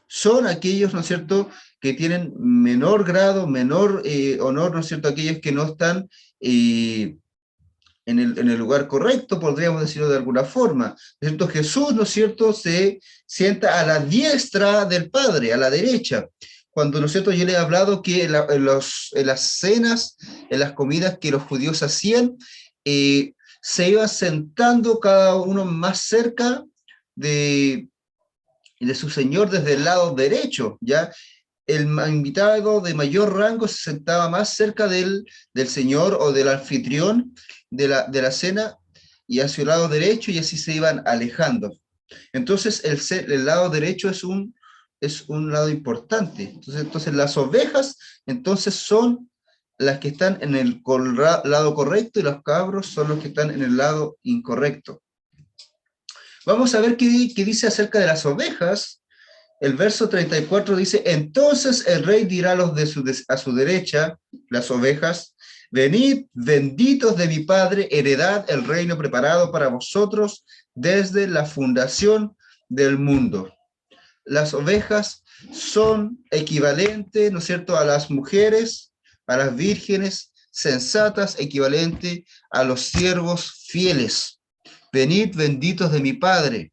son aquellos, ¿no es cierto?, que tienen menor grado, menor honor, ¿no es cierto?, aquellos que no están en el lugar correcto, podríamos decirlo de alguna forma. ¿No es cierto? Jesús, ¿no es cierto?, se sienta a la diestra del Padre, a la derecha. Cuando, ¿no es cierto?, yo le he hablado que en las cenas, en las comidas que los judíos hacían, se iban sentando cada uno más cerca de su Señor desde el lado derecho, ¿ya? El invitado de mayor rango se sentaba más cerca del Señor o del anfitrión de la cena y hacia el lado derecho, y así se iban alejando. Entonces el lado derecho es un lado importante. Entonces las ovejas entonces son las que están en el lado correcto y los cabros son los que están en el lado incorrecto. Vamos a ver qué dice acerca de las ovejas. El verso 34 dice, entonces el rey dirá a los a su derecha, las ovejas, venid, benditos de mi Padre, heredad el reino preparado para vosotros desde la fundación del mundo. Las ovejas son equivalentes, ¿no es cierto?, a las mujeres, a las vírgenes sensatas, equivalente a los siervos fieles. Venid, benditos de mi Padre.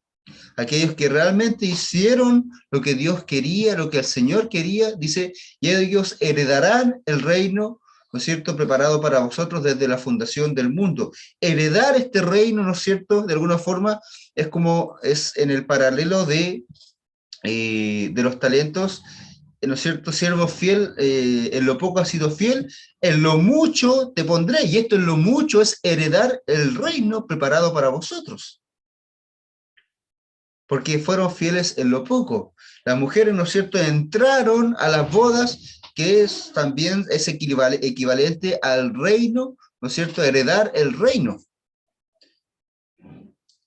Aquellos que realmente hicieron lo que Dios quería, lo que el Señor quería, dice, y ellos heredarán el reino ¿no es cierto?, preparado para vosotros desde la fundación del mundo. Heredar este reino, ¿no es cierto?, de alguna forma, es como es en el paralelo de los talentos, ¿no es cierto? Siervo fiel, en lo poco has sido fiel, en lo mucho te pondré, y esto en lo mucho es heredar el reino preparado para vosotros. Porque fueron fieles en lo poco. Las mujeres, ¿no es cierto?, entraron a las bodas, que también es equivalente al reino, ¿no es cierto?, heredar el reino.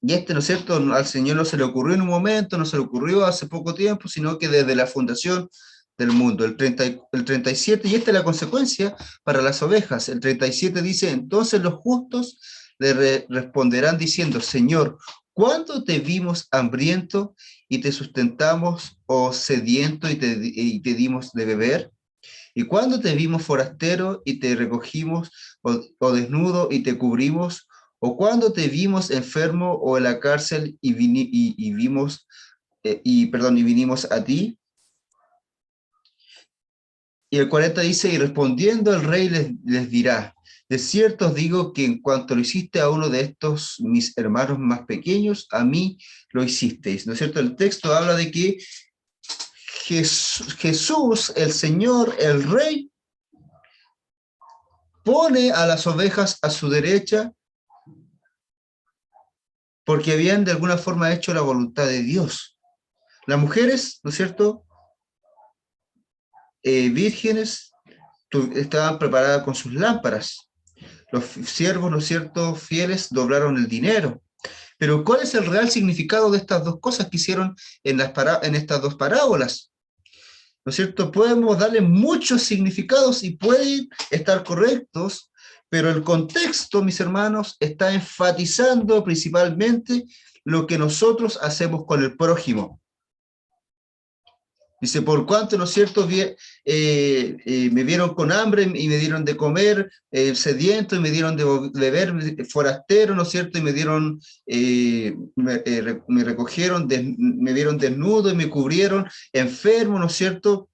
Y ¿no es cierto?, al Señor no se le ocurrió en un momento, no se le ocurrió hace poco tiempo, sino que desde la fundación del mundo. El 37, y esta es la consecuencia para las ovejas. El 37 dice, entonces los justos le responderán diciendo, Señor, ¿cuándo te vimos hambriento y te sustentamos, o sediento y te dimos de beber? ¿Y cuándo te vimos forastero y te recogimos, o desnudo y te cubrimos? ¿O cuándo te vimos enfermo o en la cárcel y vinimos a ti? Y el 40 dice, y respondiendo el rey les dirá, de cierto os digo que en cuanto lo hiciste a uno de estos mis hermanos más pequeños, a mí lo hicisteis. ¿No es cierto? El texto habla de que Jesús, el Señor, el Rey, pone a las ovejas a su derecha porque habían de alguna forma hecho la voluntad de Dios. Las mujeres, ¿no es cierto?, vírgenes, estaban preparadas con sus lámparas. Los siervos, ¿no es cierto?, fieles, doblaron el dinero. Pero ¿cuál es el real significado de estas dos cosas que hicieron en estas dos parábolas? ¿No es cierto? Podemos darle muchos significados y pueden estar correctos, pero el contexto, mis hermanos, está enfatizando principalmente lo que nosotros hacemos con el prójimo. Dice, por cuanto, ¿no es cierto?, me vieron con hambre y me dieron de comer, sediento y me dieron de beber, forastero, ¿no es cierto?, y me dieron, me recogieron, me vieron desnudo y me cubrieron, enfermo, ¿no es cierto?,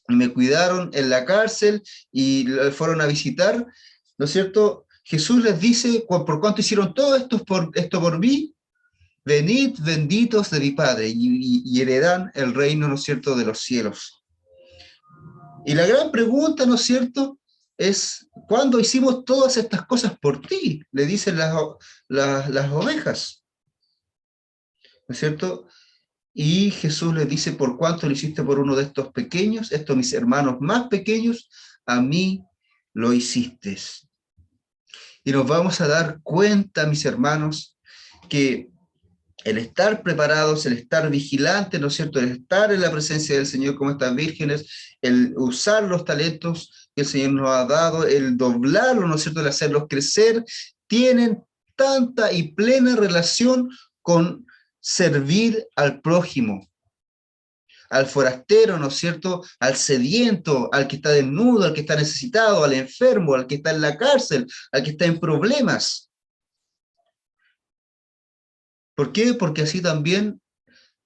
y me cuidaron en la cárcel y fueron a visitar, ¿no es cierto? Jesús les dice, por cuanto hicieron todo esto por mí, venid benditos de mi Padre y heredarán el reino, ¿no es cierto?, de los cielos. Y la gran pregunta, ¿no es cierto?, es, ¿cuándo hicimos todas estas cosas por ti? Le dicen las ovejas, ¿no es cierto? Y Jesús les dice, por cuánto lo hiciste por uno de estos pequeños, estos mis hermanos más pequeños, a mí lo hiciste. Y nos vamos a dar cuenta, mis hermanos, que el estar preparados, el estar vigilantes, ¿no es cierto?, el estar en la presencia del Señor como estas vírgenes, el usar los talentos que el Señor nos ha dado, el doblarlos, ¿no es cierto?, el hacerlos crecer, tienen tanta y plena relación con servir al prójimo, al forastero, ¿no es cierto?, al sediento, al que está desnudo, al que está necesitado, al enfermo, al que está en la cárcel, al que está en problemas. ¿Por qué? Porque así también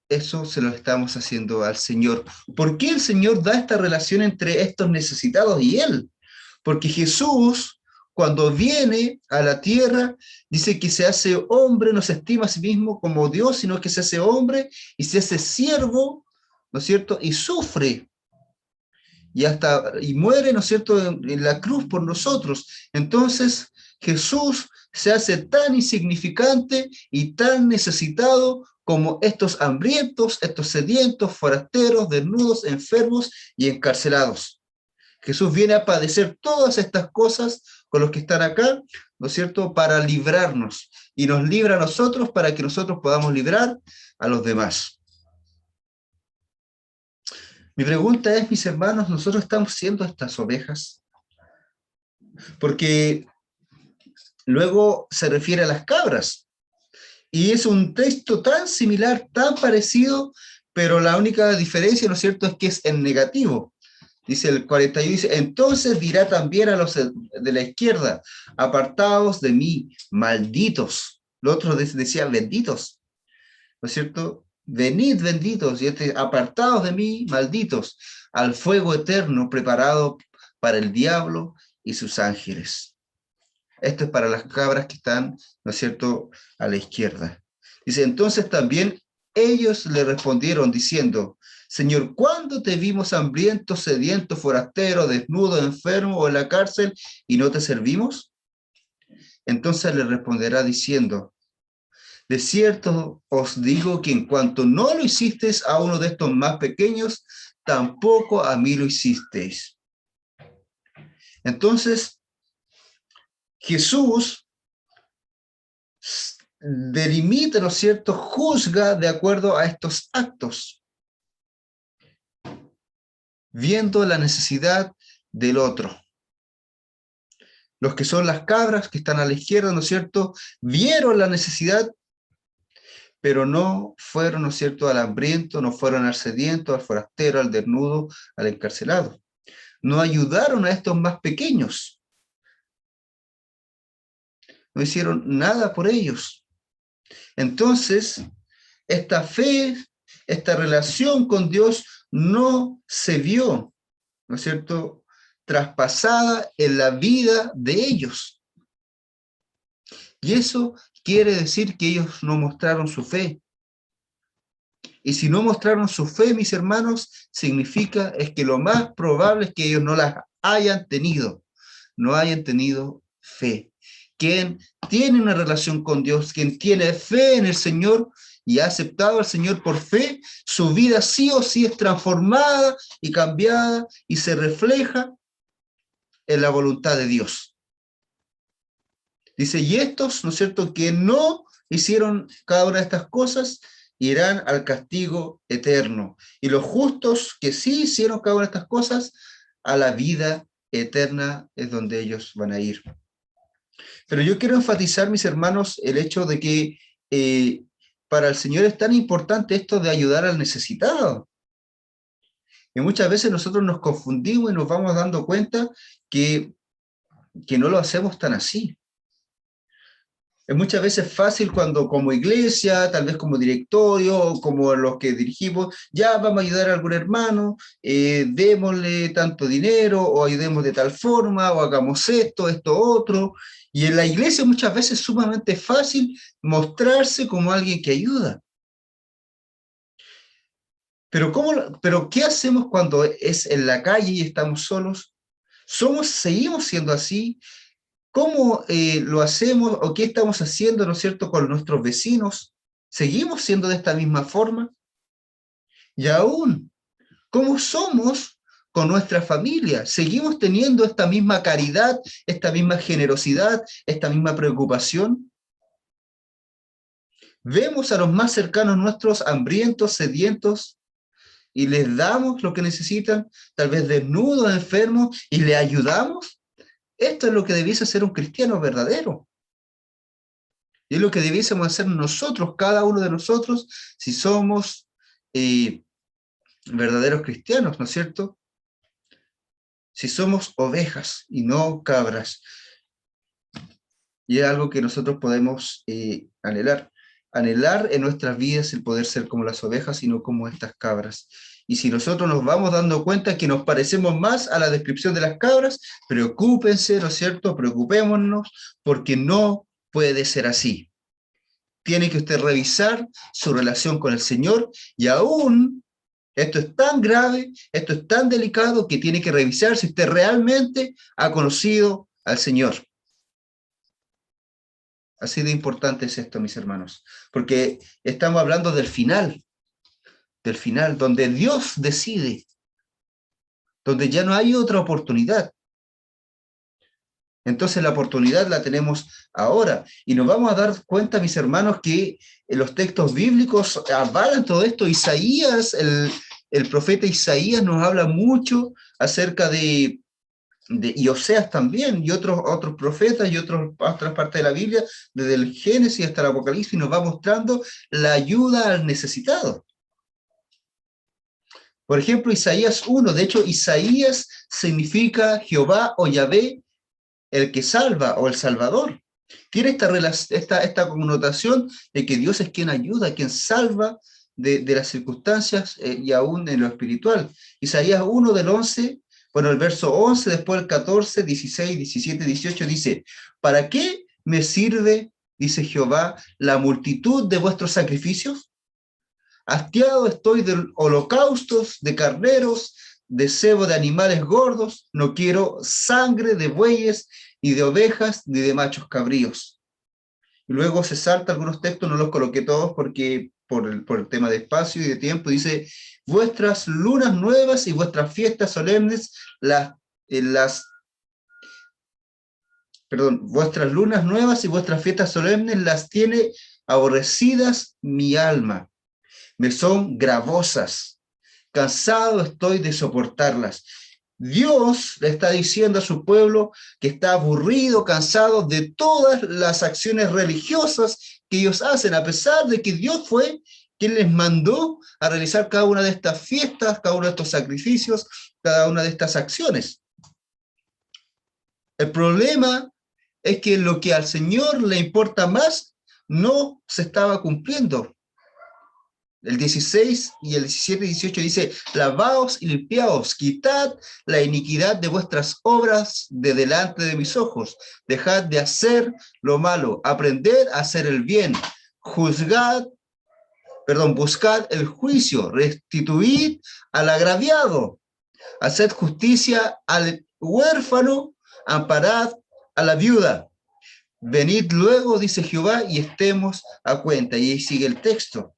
eso se lo estamos haciendo al Señor. ¿Por qué el Señor da esta relación entre estos necesitados y Él? Porque Jesús, cuando viene a la tierra, dice que se hace hombre, no se estima a sí mismo como Dios, sino que se hace hombre y se hace siervo, ¿no es cierto? Y sufre. Y muere, ¿no es cierto?, en la cruz por nosotros. Entonces, Jesús se hace tan insignificante y tan necesitado como estos hambrientos, estos sedientos, forasteros, desnudos, enfermos y encarcelados. Jesús viene a padecer todas estas cosas con los que están acá, ¿no es cierto?, para librarnos. Y nos libra a nosotros para que nosotros podamos librar a los demás. Mi pregunta es, mis hermanos, ¿nosotros estamos siendo estas ovejas? Porque luego se refiere a las cabras. Y es un texto tan similar, tan parecido, pero la única diferencia, ¿no es cierto?, es que es en negativo. Dice el 41, dice, entonces dirá también a los de la izquierda, apartaos de mí, malditos. Los otros decían benditos, ¿no es cierto? Venid benditos, y apartados de mí, malditos, al fuego eterno preparado para el diablo y sus ángeles. Esto es para las cabras que están, ¿no es cierto?, a la izquierda. Dice, entonces también ellos le respondieron diciendo, Señor, ¿cuándo te vimos hambriento, sediento, forastero, desnudo, enfermo o en la cárcel y no te servimos? Entonces le responderá diciendo, de cierto os digo que en cuanto no lo hicisteis a uno de estos más pequeños, tampoco a mí lo hicisteis. Entonces, Jesús delimita, ¿no es cierto?, juzga de acuerdo a estos actos, viendo la necesidad del otro. Los que son las cabras, que están a la izquierda, ¿no es cierto?, vieron la necesidad, pero no fueron, ¿no es cierto?, al hambriento, no fueron al sediento, al forastero, al desnudo, al encarcelado. No ayudaron a estos más pequeños. No hicieron nada por ellos. Entonces, esta fe, esta relación con Dios no se vio, ¿no es cierto?, traspasada en la vida de ellos. Y eso quiere decir que ellos no mostraron su fe. Y si no mostraron su fe, mis hermanos, significa es que lo más probable es que ellos no la hayan tenido. No hayan tenido fe. Quien tiene una relación con Dios, quien tiene fe en el Señor y ha aceptado al Señor por fe, su vida sí o sí es transformada y cambiada y se refleja en la voluntad de Dios. Dice, y estos, ¿no es cierto?, que no hicieron cada una de estas cosas, irán al castigo eterno. Y los justos que sí hicieron cada una de estas cosas, a la vida eterna es donde ellos van a ir. Pero yo quiero enfatizar, mis hermanos, el hecho de que para el Señor es tan importante esto de ayudar al necesitado. Y muchas veces nosotros nos confundimos y nos vamos dando cuenta que no lo hacemos tan así. Es muchas veces fácil cuando como iglesia, tal vez como directorio, como los que dirigimos, ya vamos a ayudar a algún hermano, démosle tanto dinero, o ayudemos de tal forma, o hagamos esto, esto, otro. Y en la iglesia muchas veces es sumamente fácil mostrarse como alguien que ayuda. Pero ¿qué hacemos cuando es en la calle y estamos solos? ¿Seguimos siendo así? ¿Cómo lo hacemos o qué estamos haciendo, ¿no es cierto?, con nuestros vecinos? ¿Seguimos siendo de esta misma forma? Y aún, ¿cómo somos con nuestra familia? ¿Seguimos teniendo esta misma caridad, esta misma generosidad, esta misma preocupación? ¿Vemos a los más cercanos nuestros hambrientos, sedientos, y les damos lo que necesitan, tal vez desnudos, enfermos, y les ayudamos? Esto es lo que debiese ser un cristiano verdadero. Y es lo que debiésemos hacer nosotros, cada uno de nosotros, si somos verdaderos cristianos, ¿no es cierto? Si somos ovejas y no cabras. Y es algo que nosotros podemos anhelar. Anhelar en nuestras vidas el poder ser como las ovejas y no como estas cabras. Y si nosotros nos vamos dando cuenta que nos parecemos más a la descripción de las cabras, preocúpense, ¿no es cierto? Preocupémonos, porque no puede ser así. Tiene que usted revisar su relación con el Señor, y aún esto es tan grave, esto es tan delicado, que tiene que revisar si usted realmente ha conocido al Señor. Así de importante es esto, mis hermanos, porque estamos hablando del final, donde Dios decide, donde ya no hay otra oportunidad. Entonces la oportunidad la tenemos ahora, y nos vamos a dar cuenta, mis hermanos, que los textos bíblicos avalan todo esto. Isaías, el profeta Isaías nos habla mucho acerca y Oseas también, y otros profetas, y otras partes de la Biblia, desde el Génesis hasta el Apocalipsis, nos va mostrando la ayuda al necesitado. Por ejemplo, Isaías 1, de hecho, Isaías significa Jehová o Yahvé, el que salva o el Salvador. Tiene esta connotación de que Dios es quien ayuda, quien salva de las circunstancias y aún en lo espiritual. Isaías 1 del 11, Bueno, el verso 11, después el 14, 16, 17, 18 dice, ¿para qué me sirve, dice Jehová, la multitud de vuestros sacrificios? Hastiado estoy de holocaustos, de carneros, de cebo de animales gordos, no quiero sangre de bueyes, ni de ovejas, ni de machos cabríos. Y luego se salta algunos textos, no los coloqué todos porque por el tema de espacio y de tiempo, dice, vuestras lunas nuevas y vuestras fiestas solemnes, vuestras lunas nuevas y vuestras fiestas solemnes las tiene aborrecidas mi alma, me son gravosas, cansado estoy de soportarlas. Dios le está diciendo a su pueblo que está aburrido, cansado de todas las acciones religiosas que ellos hacen, a pesar de que Dios fue quien les mandó a realizar cada una de estas fiestas, cada uno de estos sacrificios, cada una de estas acciones. El problema es que lo que al Señor le importa más no se estaba cumpliendo. El 16 y el 17 y 18 dice, lavaos y limpiaos, quitad la iniquidad de vuestras obras de delante de mis ojos, dejad de hacer lo malo, aprended a hacer el bien, buscad el juicio, restituid al agraviado, haced justicia al huérfano, amparad a la viuda. Venid luego, dice Jehová, y estemos a cuenta. Y ahí sigue el texto.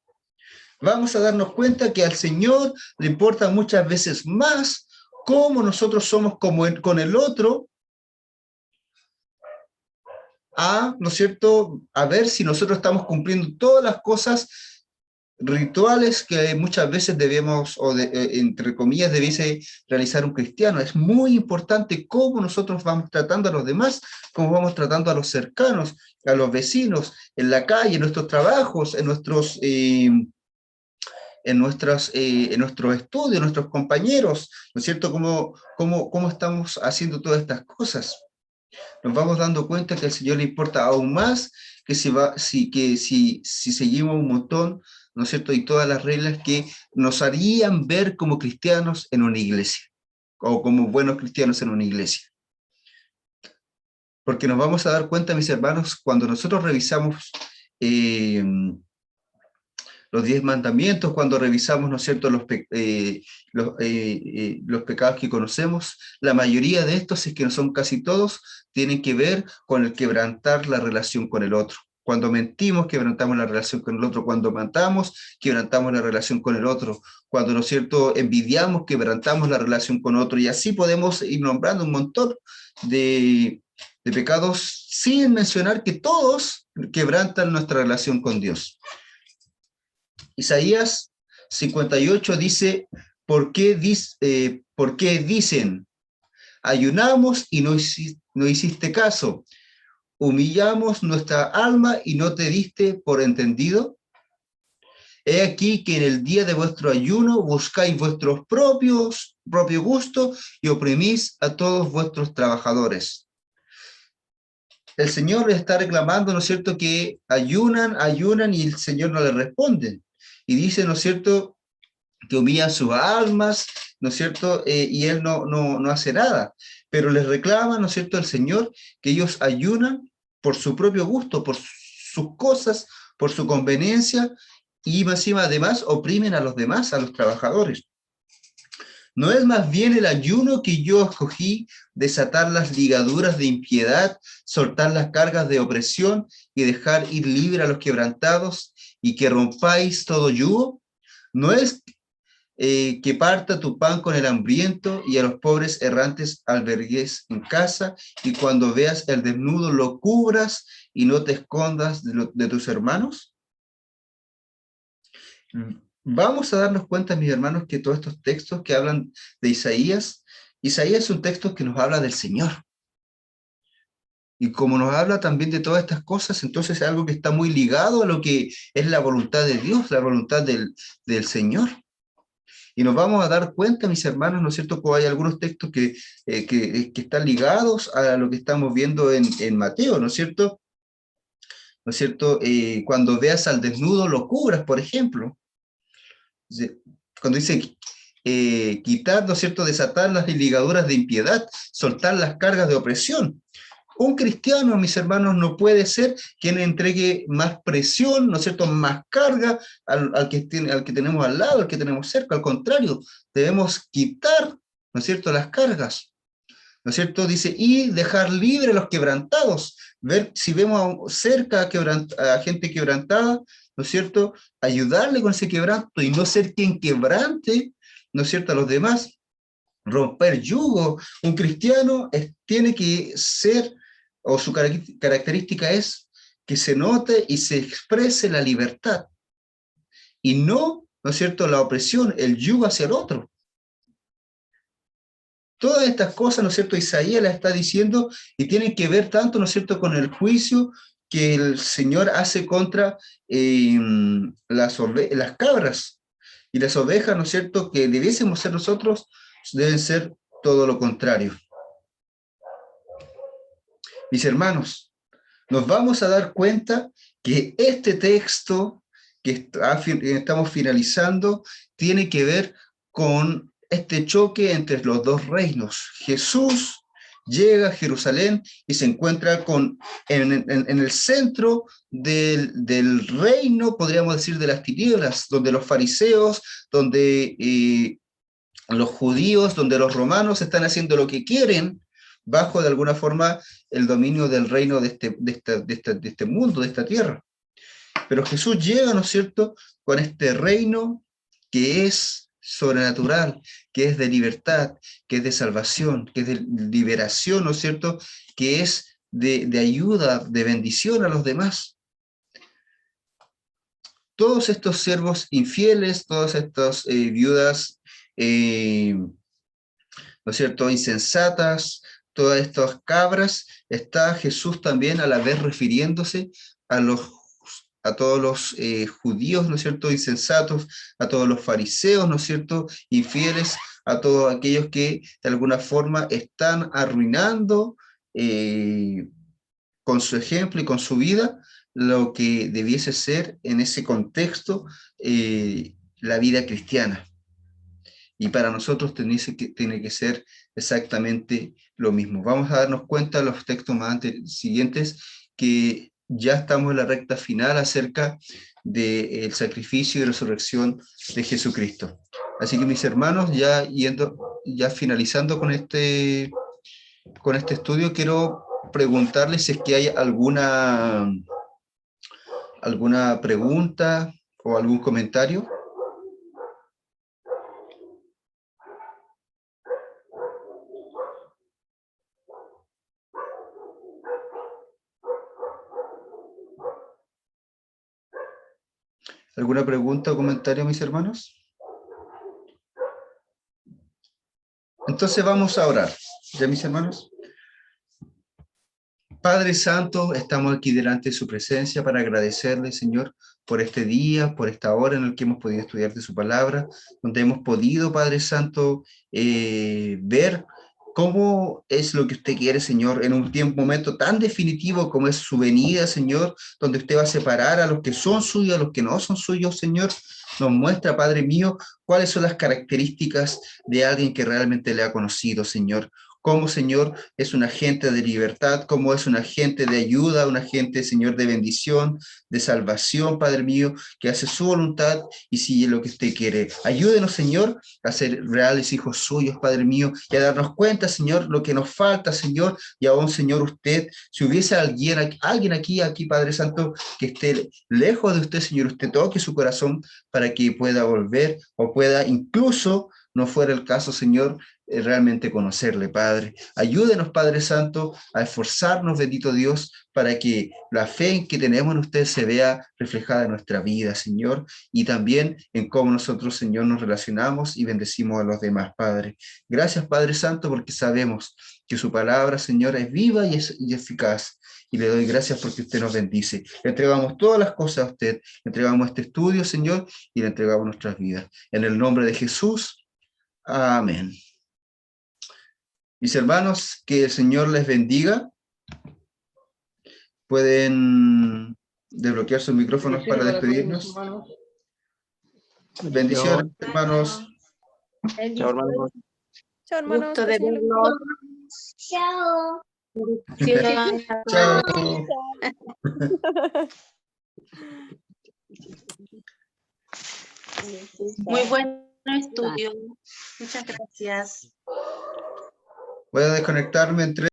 Vamos a darnos cuenta que al Señor le importa muchas veces más cómo nosotros somos con el otro, ¿no es cierto?, a ver si nosotros estamos cumpliendo todas las cosas rituales que muchas veces debemos, entre comillas, debiese realizar un cristiano. Es muy importante cómo nosotros vamos tratando a los demás, cómo vamos tratando a los cercanos, a los vecinos, en la calle, en nuestros trabajos, en nuestros estudios, nuestros compañeros, ¿no es cierto? ¿Cómo estamos haciendo todas estas cosas? Nos vamos dando cuenta que al Señor le importa aún más que si seguimos un montón, ¿no es cierto? Y todas las reglas que nos harían ver como cristianos en una iglesia, o como buenos cristianos en una iglesia. Porque nos vamos a dar cuenta, mis hermanos, cuando nosotros revisamos los 10 mandamientos, cuando revisamos, ¿no es cierto?, los pecados que conocemos, la mayoría de estos, si es que no son casi todos, tienen que ver con el quebrantar la relación con el otro. Cuando mentimos, quebrantamos la relación con el otro. Cuando matamos, quebrantamos la relación con el otro. Cuando, ¿no es cierto?, envidiamos, quebrantamos la relación con otro. Y así podemos ir nombrando un montón de pecados sin mencionar que todos quebrantan nuestra relación con Dios. Isaías 58 dice, ¿por qué dicen, ayunamos y no hiciste caso? Humillamos nuestra alma y no te diste por entendido. He aquí que en el día de vuestro ayuno buscáis vuestros propio gusto y oprimís a todos vuestros trabajadores. El Señor le está reclamando, ¿no es cierto?, que ayunan y el Señor no le responde. Y dice, ¿no es cierto?, que humillan sus almas, ¿no es cierto?, y Él no hace nada. Pero les reclama, ¿no es cierto?, el Señor, que ellos ayunan por su propio gusto, por sus cosas, por su conveniencia, y encima además oprimen a los demás, a los trabajadores. ¿No es más bien el ayuno que yo escogí, desatar las ligaduras de impiedad, soltar las cargas de opresión y dejar ir libre a los quebrantados y que rompáis todo yugo? ¿No es que parta tu pan con el hambriento y a los pobres errantes albergues en casa y cuando veas el desnudo lo cubras y no te escondas de tus hermanos? Vamos a darnos cuenta, mis hermanos, que todos estos textos que hablan de Isaías es un texto que nos habla del Señor. Y como nos habla también de todas estas cosas, entonces es algo que está muy ligado a lo que es la voluntad de Dios, la voluntad del Señor. Y nos vamos a dar cuenta, mis hermanos, ¿no es cierto?, que hay algunos textos que están ligados a lo que estamos viendo en Mateo, ¿no es cierto? ¿No es cierto? Cuando veas al desnudo, lo cubras, por ejemplo. Cuando dice quitar, ¿no es cierto?, desatar las ligaduras de impiedad, soltar las cargas de opresión. Un cristiano, mis hermanos, no puede ser quien entregue más presión, ¿no es cierto?, más carga al que tenemos al lado, al que tenemos cerca. Al contrario, debemos quitar, ¿no es cierto?, las cargas, ¿no es cierto? Dice, y dejar libre a los quebrantados. Ver si vemos cerca a gente quebrantada, ¿no es cierto?, ayudarle con ese quebranto y no ser quien quebrante, ¿no es cierto?, a los demás. Romper yugo. Un cristiano tiene que ser, o su característica es que se note y se exprese la libertad, y no, ¿no es cierto?, la opresión, el yugo hacia el otro. Todas estas cosas, ¿no es cierto?, Isaías las está diciendo y tienen que ver tanto, ¿no es cierto?, con el juicio que el Señor hace contra las cabras. Y las ovejas, ¿no es cierto?, que debiésemos ser nosotros, deben ser todo lo contrario. Mis hermanos, nos vamos a dar cuenta que este texto que estamos finalizando tiene que ver con este choque entre los dos reinos. Jesús llega a Jerusalén y se encuentra en el centro del reino, podríamos decir, de las tinieblas, donde los fariseos, donde los judíos, donde los romanos están haciendo lo que quieren, bajo de alguna forma el dominio del reino de este mundo, de esta tierra. Pero Jesús llega, ¿no es cierto?, con este reino que es sobrenatural, que es de libertad, que es de salvación, que es de liberación, ¿no es cierto?, que es de ayuda, de bendición a los demás. Todos estos siervos infieles, todas estas viudas, ¿no es cierto?, insensatas, todas estas cabras, está Jesús también a la vez refiriéndose a todos los judíos, ¿no es cierto?, insensatos, a todos los fariseos, ¿no es cierto?, infieles, a todos aquellos que de alguna forma están arruinando con su ejemplo y con su vida lo que debiese ser en ese contexto la vida cristiana. Y para nosotros tiene que ser exactamente lo mismo. Vamos a darnos cuenta en los textos más siguientes que ya estamos en la recta final acerca del sacrificio y resurrección de Jesucristo. Así que mis hermanos, ya finalizando con este estudio, quiero preguntarles si es que hay alguna pregunta o algún comentario. ¿Alguna pregunta o comentario, mis hermanos? Entonces vamos a orar, ¿ya, mis hermanos? Padre Santo, estamos aquí delante de su presencia para agradecerle, Señor, por este día, por esta hora en la que hemos podido estudiar de su palabra, donde hemos podido, Padre Santo, ver cómo es lo que usted quiere, Señor, en un momento tan definitivo como es su venida, Señor, donde usted va a separar a los que son suyos, a los que no son suyos, Señor. Nos muestra, Padre mío, cuáles son las características de alguien que realmente le ha conocido, Señor. Cómo, Señor, es un agente de libertad, cómo es un agente de ayuda, un agente, Señor, de bendición, de salvación, Padre mío, que hace su voluntad y sigue lo que usted quiere. Ayúdenos, Señor, a ser reales hijos suyos, Padre mío, y a darnos cuenta, Señor, lo que nos falta, Señor, y aún, Señor, usted, si hubiese alguien aquí, Padre Santo, que esté lejos de usted, Señor, usted toque su corazón para que pueda volver o pueda incluso, no fuera el caso, Señor, realmente conocerle, Padre. Ayúdenos, Padre Santo, a esforzarnos, bendito Dios, para que la fe que tenemos en usted se vea reflejada en nuestra vida, Señor, y también en cómo nosotros, Señor, nos relacionamos y bendecimos a los demás, Padre. Gracias, Padre Santo, porque sabemos que su palabra, Señor, es viva y eficaz. Y le doy gracias porque usted nos bendice. Le entregamos todas las cosas a usted. Le entregamos este estudio, Señor, y le entregamos nuestras vidas. En el nombre de Jesús. Amén. Mis hermanos, que el Señor les bendiga. Pueden desbloquear sus micrófonos para despedirnos. Bendiciones, hermanos. Chao, hermanos. Chao, hermanos. Gusto que de el Señor los verlos. Chao. Chao. Muy buen estudio. Muchas gracias. Voy a desconectarme en 3.